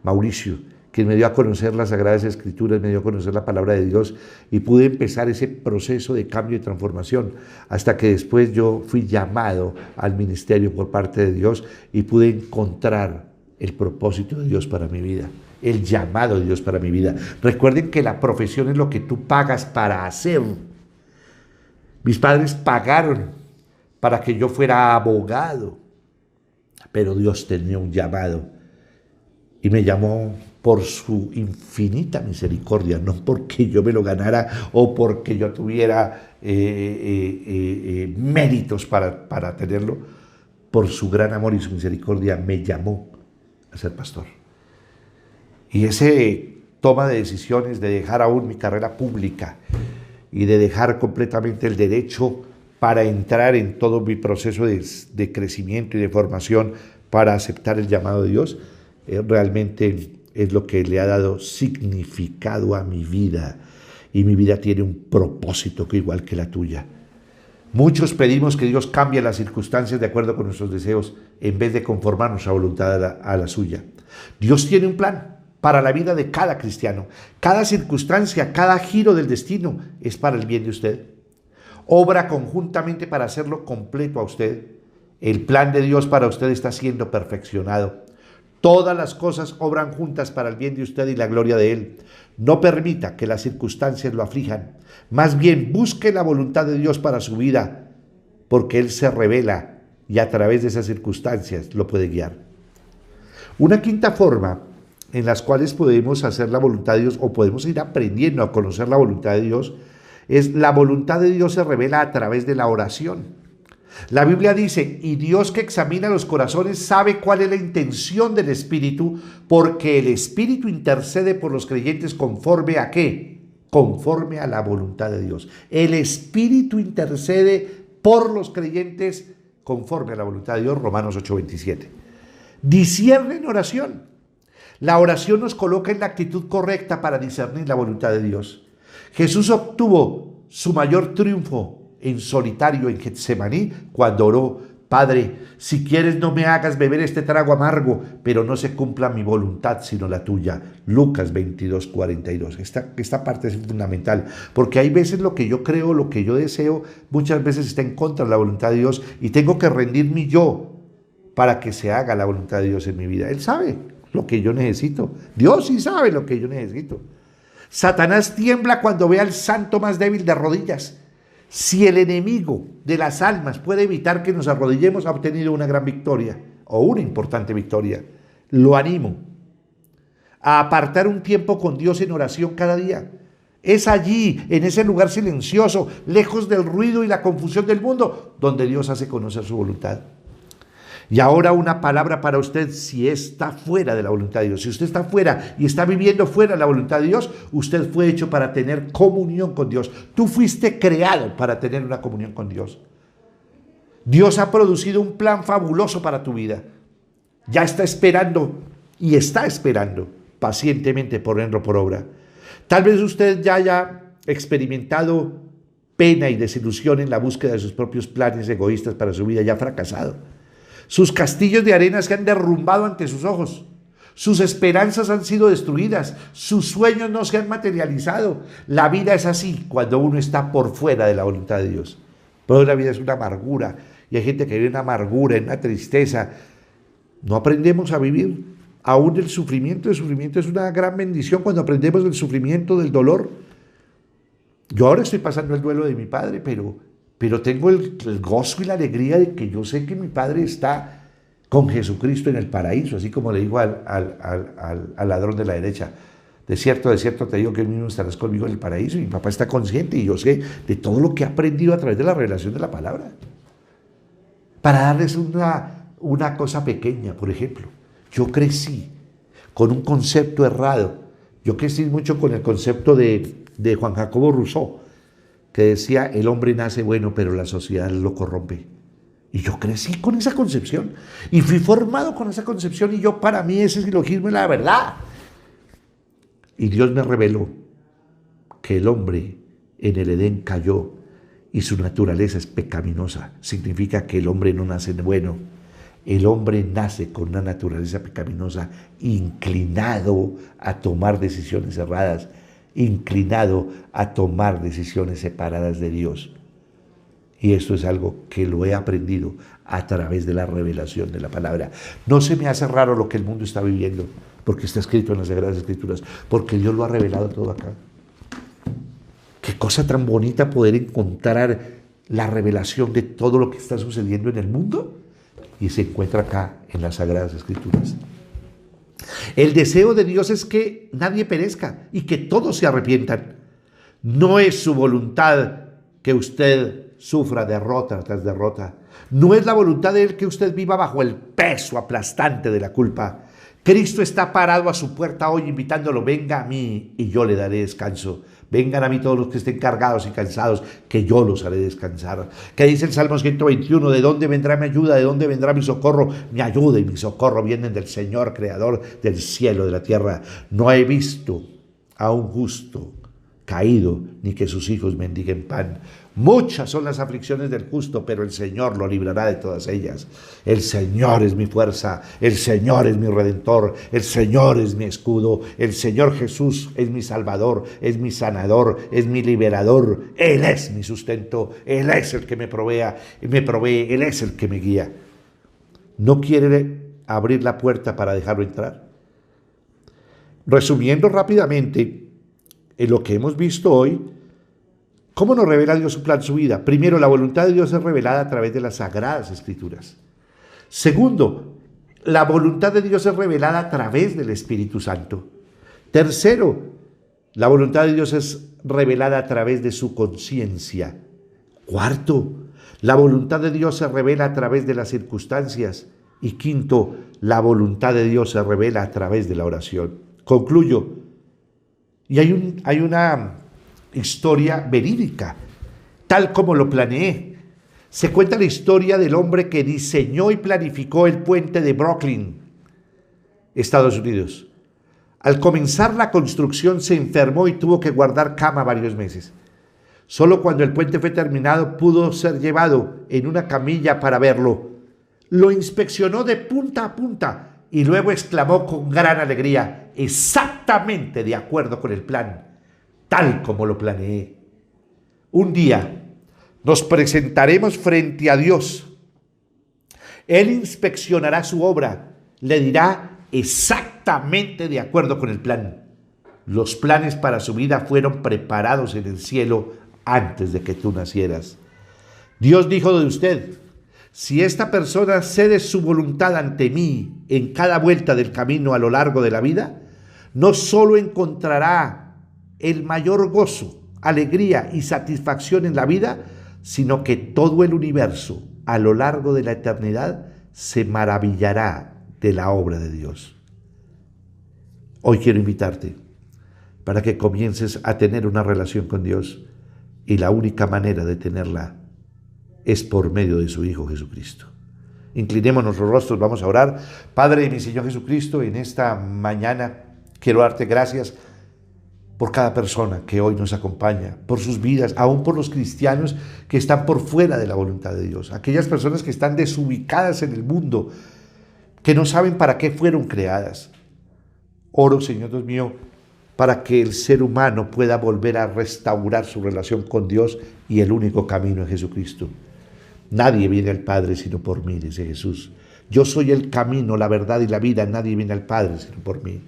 Mauricio, quien me dio a conocer las Sagradas Escrituras, me dio a conocer la palabra de Dios y pude empezar ese proceso de cambio y transformación hasta que después yo fui llamado al ministerio por parte de Dios y pude encontrar el propósito de Dios para mi vida, el llamado de Dios para mi vida. Recuerden que la profesión es lo que tú pagas para hacer. Mis padres pagaron para que yo fuera abogado, pero Dios tenía un llamado y me llamó por su infinita misericordia, no porque yo me lo ganara o porque yo tuviera méritos para tenerlo. Por su gran amor y su misericordia me llamó a ser pastor. Y ese toma de decisiones de dejar aún mi carrera pública y de dejar completamente el derecho para entrar en todo mi proceso de crecimiento y de formación para aceptar el llamado de Dios, realmente es lo que le ha dado significado a mi vida, y mi vida tiene un propósito que igual que la tuya. Muchos pedimos que Dios cambie las circunstancias de acuerdo con nuestros deseos en vez de conformar nuestra voluntad a la suya. Dios tiene un plan para la vida de cada cristiano. Cada circunstancia, cada giro del destino es para el bien de usted. Obra conjuntamente para hacerlo completo a usted. El plan de Dios para usted está siendo perfeccionado. Todas las cosas obran juntas para el bien de usted y la gloria de Él. No permita que las circunstancias lo aflijan. Más bien, busque la voluntad de Dios para su vida, porque Él se revela y a través de esas circunstancias lo puede guiar. Una quinta forma en las cuales podemos hacer la voluntad de Dios o podemos ir aprendiendo a conocer la voluntad de Dios Es la voluntad de Dios se revela a través de la oración. La Biblia dice, y Dios que examina los corazones sabe cuál es la intención del Espíritu, porque el Espíritu intercede por los creyentes conforme a ¿qué? Conforme a la voluntad de Dios. El Espíritu intercede por los creyentes conforme a la voluntad de Dios, Romanos 8:27. Disciernen oración. La oración nos coloca en la actitud correcta para discernir la voluntad de Dios. Jesús obtuvo su mayor triunfo en solitario en Getsemaní cuando oró: Padre, si quieres no me hagas beber este trago amargo, pero no se cumpla mi voluntad sino la tuya. Lucas 22:42. Esta parte es fundamental, porque hay veces lo que yo creo, lo que yo deseo, muchas veces está en contra de la voluntad de Dios y tengo que rendir mi yo para que se haga la voluntad de Dios en mi vida. Él sabe lo que yo necesito. Dios sí sabe lo que yo necesito. Satanás tiembla cuando ve al santo más débil de rodillas. Si el enemigo de las almas puede evitar que nos arrodillemos, ha obtenido una gran victoria o una importante victoria. Lo animo a apartar un tiempo con Dios en oración cada día. Es allí, en ese lugar silencioso, lejos del ruido y la confusión del mundo, donde Dios hace conocer su voluntad. Y ahora una palabra para usted si está fuera de la voluntad de Dios. Si usted está fuera y está viviendo fuera de la voluntad de Dios, usted fue hecho para tener comunión con Dios. Tú fuiste creado para tener una comunión con Dios. Dios ha producido un plan fabuloso para tu vida. Ya está esperando y está esperando pacientemente ponerlo por obra. Tal vez usted ya haya experimentado pena y desilusión en la búsqueda de sus propios planes egoístas para su vida, ya ha fracasado. Sus castillos de arena se han derrumbado ante sus ojos. Sus esperanzas han sido destruidas. Sus sueños no se han materializado. La vida es así cuando uno está por fuera de la voluntad de Dios. Pero la vida es una amargura. Y hay gente que vive en una amargura, en una tristeza. No aprendemos a vivir. Aún el sufrimiento es una gran bendición cuando aprendemos del sufrimiento, del dolor. Yo ahora estoy pasando el duelo de mi padre, pero tengo el gozo y la alegría de que yo sé que mi padre está con Jesucristo en el paraíso, así como le digo al ladrón de la derecha: de cierto te digo que él mismo estarás conmigo en el paraíso. Y mi papá está consciente y yo sé de todo lo que he aprendido a través de la revelación de la palabra. Para darles una cosa pequeña, por ejemplo, yo crecí con un concepto errado. Yo crecí mucho con el concepto de Juan Jacobo Rousseau, que decía: el hombre nace bueno, pero la sociedad lo corrompe. Y yo crecí con esa concepción y fui formado con esa concepción, y para mí ese silogismo es la verdad. Y Dios me reveló que el hombre en el Edén cayó y su naturaleza es pecaminosa. Significa que el hombre no nace bueno. El hombre nace con una naturaleza pecaminosa, inclinado a tomar decisiones erradas, inclinado a tomar decisiones separadas de Dios. Y esto es algo que lo he aprendido a través de la revelación de la palabra. No se me hace raro lo que el mundo está viviendo, porque está escrito en las Sagradas Escrituras, porque Dios lo ha revelado todo acá. Qué cosa tan bonita poder encontrar la revelación de todo lo que está sucediendo en el mundo, y se encuentra acá en las Sagradas Escrituras. El deseo de Dios es que nadie perezca y que todos se arrepientan. No es su voluntad que usted sufra derrota tras derrota. No es la voluntad de Él que usted viva bajo el peso aplastante de la culpa. Cristo está parado a su puerta hoy invitándolo: venga a mí y yo le daré descanso. Vengan a mí todos los que estén cargados y cansados, que yo los haré descansar. ¿Qué dice el Salmo 121? ¿De dónde vendrá mi ayuda? ¿De dónde vendrá mi socorro? Mi ayuda y mi socorro vienen del Señor, creador del cielo y de la tierra. No he visto a un justo caído, ni que sus hijos mendiguen pan. Muchas son las aflicciones del justo, pero el Señor lo librará de todas ellas. El Señor es mi fuerza, el Señor es mi redentor, el Señor es mi escudo, el Señor Jesús es mi salvador, es mi sanador, es mi liberador. Él es mi sustento, Él es el que me provee, Él es el que me guía. ¿No quiere abrir la puerta para dejarlo entrar? Resumiendo rápidamente en lo que hemos visto hoy, ¿cómo nos revela Dios su plan, su vida? Primero, la voluntad de Dios es revelada a través de las Sagradas Escrituras. Segundo, la voluntad de Dios es revelada a través del Espíritu Santo. Tercero, la voluntad de Dios es revelada a través de su conciencia. Cuarto, la voluntad de Dios se revela a través de las circunstancias. Y quinto, la voluntad de Dios se revela a través de la oración. Concluyo. Y hay una historia verídica, tal como lo planeé. Se cuenta la historia del hombre que diseñó y planificó el puente de Brooklyn, Estados Unidos. Al comenzar la construcción se enfermó y tuvo que guardar cama varios meses. Solo cuando el puente fue terminado pudo ser llevado en una camilla para verlo. Lo inspeccionó de punta a punta y luego exclamó con gran alegría: exactamente de acuerdo con el plan, tal como lo planeé. Un día nos presentaremos frente a Dios. Él inspeccionará su obra, le dirá exactamente de acuerdo con el plan. Los planes para su vida fueron preparados en el cielo antes de que tú nacieras. Dios dijo de usted: si esta persona cede su voluntad ante mí en cada vuelta del camino a lo largo de la vida, no solo encontrará el mayor gozo, alegría y satisfacción en la vida, sino que todo el universo a lo largo de la eternidad se maravillará de la obra de Dios. Hoy quiero invitarte para que comiences a tener una relación con Dios, y la única manera de tenerla es por medio de su Hijo Jesucristo. Inclinemos nuestros rostros, vamos a orar. Padre de mi Señor Jesucristo, en esta mañana quiero darte gracias por cada persona que hoy nos acompaña, por sus vidas, aún por los cristianos que están por fuera de la voluntad de Dios, aquellas personas que están desubicadas en el mundo, que no saben para qué fueron creadas. Oro, Señor Dios mío, para que el ser humano pueda volver a restaurar su relación con Dios, y el único camino es Jesucristo. Nadie viene al Padre sino por mí, dice Jesús. Yo soy el camino, la verdad y la vida. Nadie viene al Padre sino por mí.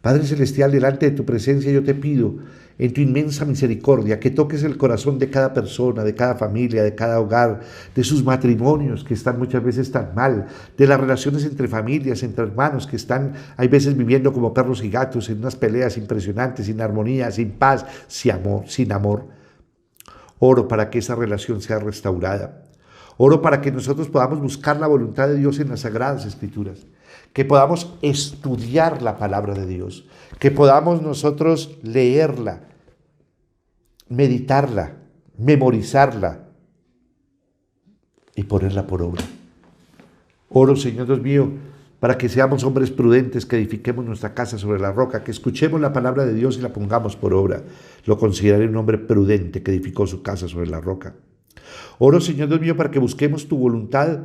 Padre Celestial, delante de tu presencia yo te pido, en tu inmensa misericordia, que toques el corazón de cada persona, de cada familia, de cada hogar, de sus matrimonios que están muchas veces tan mal, de las relaciones entre familias, entre hermanos que están hay veces viviendo como perros y gatos en unas peleas impresionantes, sin armonía, sin paz, sin amor. Oro para que esa relación sea restaurada. Oro para que nosotros podamos buscar la voluntad de Dios en las Sagradas Escrituras, que podamos estudiar la palabra de Dios, que podamos nosotros leerla, meditarla, memorizarla y ponerla por obra. Oro, Señor Dios mío, para que seamos hombres prudentes, que edifiquemos nuestra casa sobre la roca, que escuchemos la palabra de Dios y la pongamos por obra. Lo consideraré un hombre prudente que edificó su casa sobre la roca. Oro, Señor Dios mío, para que busquemos tu voluntad,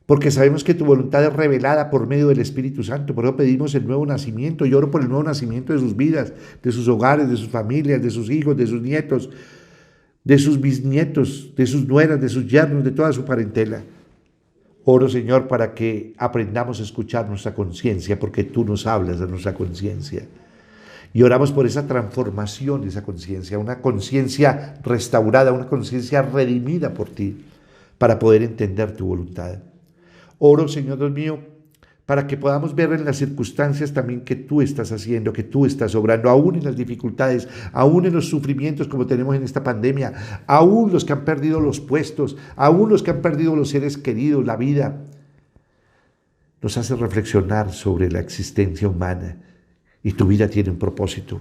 porque sabemos que tu voluntad es revelada por medio del Espíritu Santo. Por eso pedimos el nuevo nacimiento. Y oro por el nuevo nacimiento de sus vidas, de sus hogares, de sus familias, de sus hijos, de sus nietos, de sus bisnietos, de sus nueras, de sus yernos, de toda su parentela. Oro, Señor, para que aprendamos a escuchar nuestra conciencia, porque tú nos hablas de nuestra conciencia. Y oramos por esa transformación de esa conciencia, una conciencia restaurada, una conciencia redimida por ti, para poder entender tu voluntad. Oro, Señor Dios mío, para que podamos ver en las circunstancias también que tú estás haciendo, que tú estás obrando, aún en las dificultades, aún en los sufrimientos como tenemos en esta pandemia, aún los que han perdido los puestos, aún los que han perdido los seres queridos, la vida. Nos hace reflexionar sobre la existencia humana, y tu vida tiene un propósito.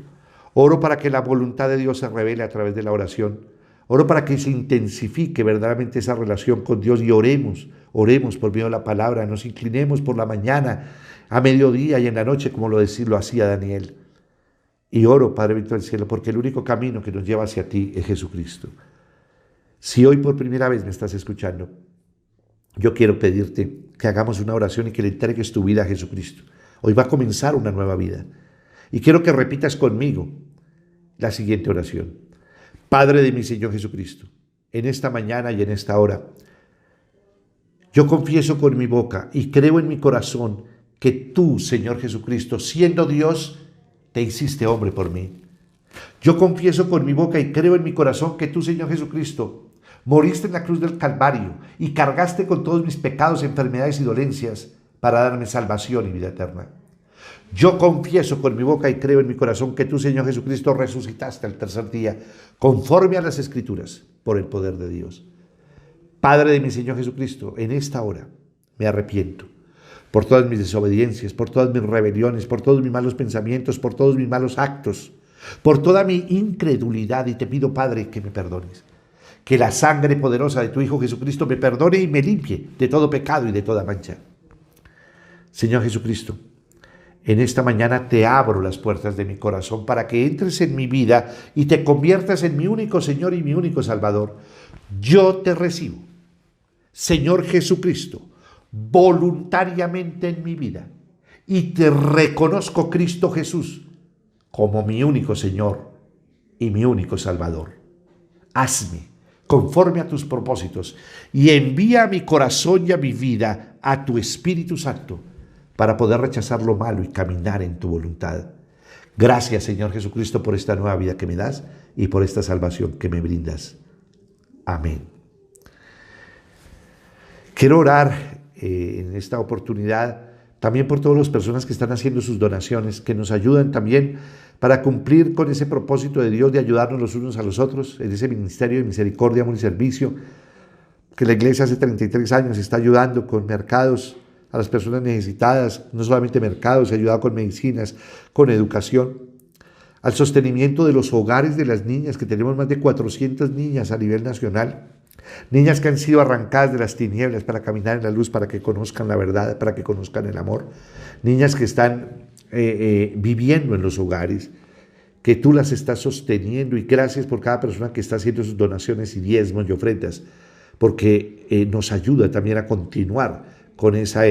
Oro para que la voluntad de Dios se revele a través de la oración. Oro para que se intensifique verdaderamente esa relación con Dios, y oremos por medio de la palabra, nos inclinemos por la mañana, a mediodía y en la noche, como lo hacía Daniel. Y oro, Padre bendito del cielo, porque el único camino que nos lleva hacia ti es Jesucristo. Si hoy por primera vez me estás escuchando, yo quiero pedirte que hagamos una oración y que le entregues tu vida a Jesucristo. Hoy va a comenzar una nueva vida. Y quiero que repitas conmigo la siguiente oración. Padre de mi Señor Jesucristo, en esta mañana y en esta hora, yo confieso con mi boca y creo en mi corazón que tú, Señor Jesucristo, siendo Dios, te hiciste hombre por mí. Yo confieso con mi boca y creo en mi corazón que tú, Señor Jesucristo, moriste en la cruz del Calvario y cargaste con todos mis pecados, enfermedades y dolencias para darme salvación y vida eterna. Yo confieso con mi boca y creo en mi corazón que tú, Señor Jesucristo, resucitaste al tercer día, conforme a las Escrituras, por el poder de Dios. Padre de mi Señor Jesucristo, en esta hora me arrepiento por todas mis desobediencias, por todas mis rebeliones, por todos mis malos pensamientos, por todos mis malos actos, por toda mi incredulidad, y te pido, Padre, que me perdones. Que la sangre poderosa de tu Hijo Jesucristo me perdone y me limpie de todo pecado y de toda mancha. Señor Jesucristo, en esta mañana te abro las puertas de mi corazón para que entres en mi vida y te conviertas en mi único Señor y mi único Salvador. Yo te recibo, Señor Jesucristo, voluntariamente en mi vida, y te reconozco, Cristo Jesús, como mi único Señor y mi único Salvador. Hazme conforme a tus propósitos y envía a mi corazón y a mi vida a tu Espíritu Santo para poder rechazar lo malo y caminar en tu voluntad. Gracias, Señor Jesucristo, por esta nueva vida que me das y por esta salvación que me brindas. Amén. Quiero orar en esta oportunidad también por todas las personas que están haciendo sus donaciones, que nos ayudan también para cumplir con ese propósito de Dios de ayudarnos los unos a los otros en ese ministerio de misericordia, amor y servicio, que la iglesia hace 33 años está ayudando con mercados a las personas necesitadas, no solamente mercados, ha ayudado con medicinas, con educación, al sostenimiento de los hogares de las niñas, que tenemos más de 400 niñas a nivel nacional, niñas que han sido arrancadas de las tinieblas para caminar en la luz, para que conozcan la verdad, para que conozcan el amor, niñas que están viviendo en los hogares, que tú las estás sosteniendo, y gracias por cada persona que está haciendo sus donaciones y diezmos y ofrendas, porque nos ayuda también a continuar con esa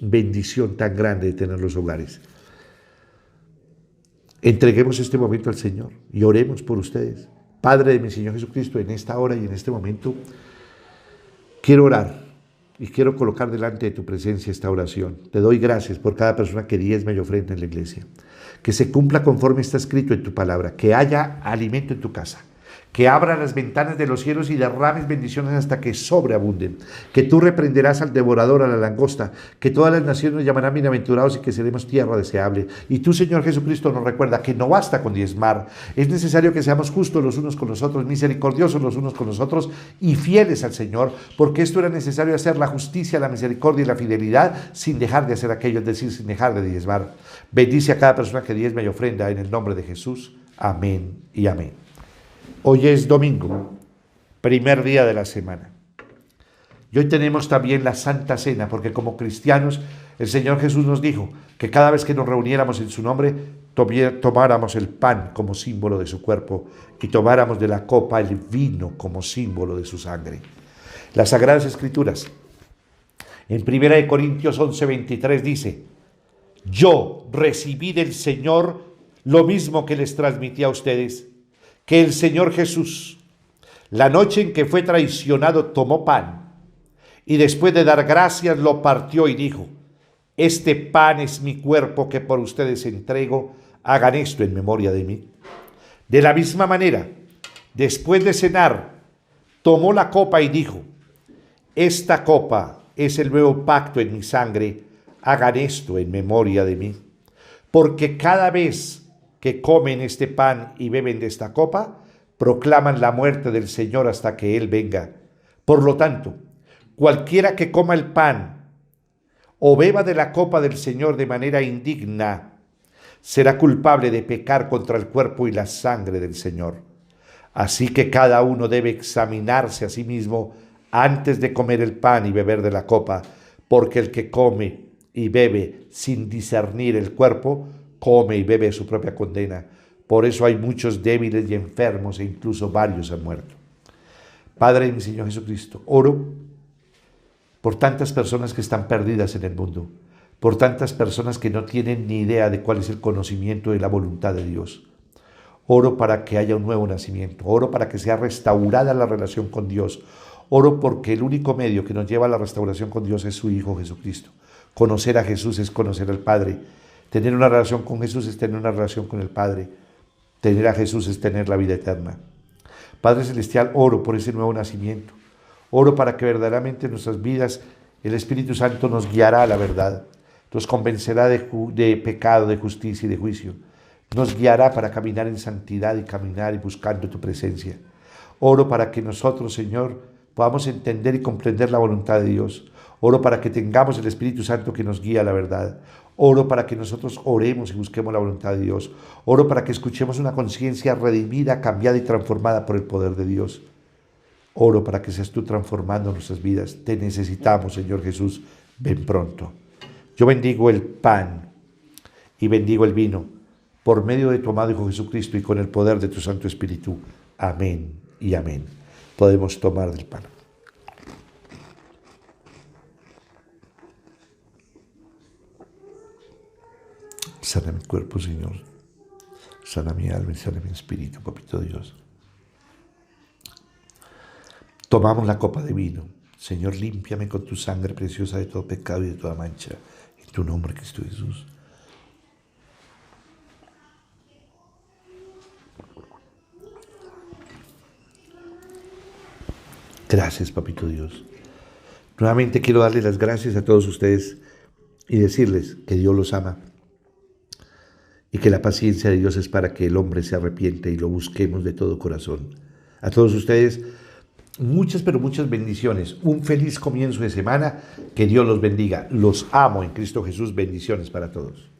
bendición tan grande de tener los hogares. Entreguemos este momento al Señor y oremos por ustedes. Padre de mi Señor Jesucristo, en esta hora y en este momento quiero orar y quiero colocar delante de tu presencia esta oración. Te doy gracias por cada persona que diezma y ofrenda en la iglesia. Que se cumpla conforme está escrito en tu palabra, que haya alimento en tu casa, que abra las ventanas de los cielos y derrames bendiciones hasta que sobreabunden, que tú reprenderás al devorador, a la langosta, que todas las naciones nos llamarán bienaventurados y que seremos tierra deseable. Y tú, Señor Jesucristo, nos recuerda que no basta con diezmar, es necesario que seamos justos los unos con los otros, misericordiosos los unos con los otros y fieles al Señor, porque esto era necesario hacer: la justicia, la misericordia y la fidelidad, sin dejar de hacer aquello, es decir, sin dejar de diezmar. Bendice a cada persona que diezma y ofrenda en el nombre de Jesús. Amén y amén. Hoy es domingo, primer día de la semana. Y hoy tenemos también la Santa Cena, porque como cristianos el Señor Jesús nos dijo que cada vez que nos reuniéramos en su nombre, tomáramos el pan como símbolo de su cuerpo y tomáramos de la copa el vino como símbolo de su sangre. Las Sagradas Escrituras, en 1 Corintios 11:23 dice: yo recibí del Señor lo mismo que les transmití a ustedes, que el Señor Jesús, la noche en que fue traicionado, tomó pan y después de dar gracias lo partió y dijo: este pan es mi cuerpo que por ustedes entrego, hagan esto en memoria de mí. De la misma manera, después de cenar, tomó la copa y dijo: esta copa es el nuevo pacto en mi sangre, hagan esto en memoria de mí. Porque cada vez que comen este pan y beben de esta copa, proclaman la muerte del Señor hasta que Él venga. Por lo tanto, cualquiera que coma el pan o beba de la copa del Señor de manera indigna, será culpable de pecar contra el cuerpo y la sangre del Señor. Así que cada uno debe examinarse a sí mismo antes de comer el pan y beber de la copa, porque el que come y bebe sin discernir el cuerpo, come y bebe su propia condena. Por eso hay muchos débiles y enfermos, e incluso varios han muerto. Padre de mi Señor Jesucristo, oro por tantas personas que están perdidas en el mundo, por tantas personas que no tienen ni idea de cuál es el conocimiento de la voluntad de Dios. Oro para que haya un nuevo nacimiento, oro para que sea restaurada la relación con Dios, oro porque el único medio que nos lleva a la restauración con Dios es su Hijo Jesucristo. Conocer a Jesús es conocer al Padre. Tener una relación con Jesús es tener una relación con el Padre. Tener a Jesús es tener la vida eterna. Padre Celestial, oro por ese nuevo nacimiento. Oro para que verdaderamente en nuestras vidas el Espíritu Santo nos guiará a la verdad. nos convencerá de pecado, de justicia y de juicio. Nos guiará para caminar en santidad y caminar y buscando tu presencia. Oro para que nosotros, Señor, podamos entender y comprender la voluntad de Dios. Oro para que tengamos el Espíritu Santo que nos guía a la verdad. Oro para que nosotros oremos y busquemos la voluntad de Dios. Oro para que escuchemos una conciencia redimida, cambiada y transformada por el poder de Dios. Oro para que seas tú transformando nuestras vidas. Te necesitamos, Señor Jesús. Ven pronto. Yo bendigo el pan y bendigo el vino por medio de tu amado Hijo Jesucristo y con el poder de tu Santo Espíritu. Amén y amén. Podemos tomar del pan. Sana mi cuerpo, Señor. Sana mi alma y sana mi espíritu, Papito Dios. Tomamos la copa de vino. Señor, límpiame con tu sangre preciosa de todo pecado y de toda mancha. En tu nombre, Cristo Jesús. Gracias, Papito Dios. Nuevamente quiero darles las gracias a todos ustedes y decirles que Dios los ama y que la paciencia de Dios es para que el hombre se arrepiente y lo busquemos de todo corazón. A todos ustedes, muchas, pero muchas bendiciones. Un feliz comienzo de semana. Que Dios los bendiga. Los amo en Cristo Jesús. Bendiciones para todos.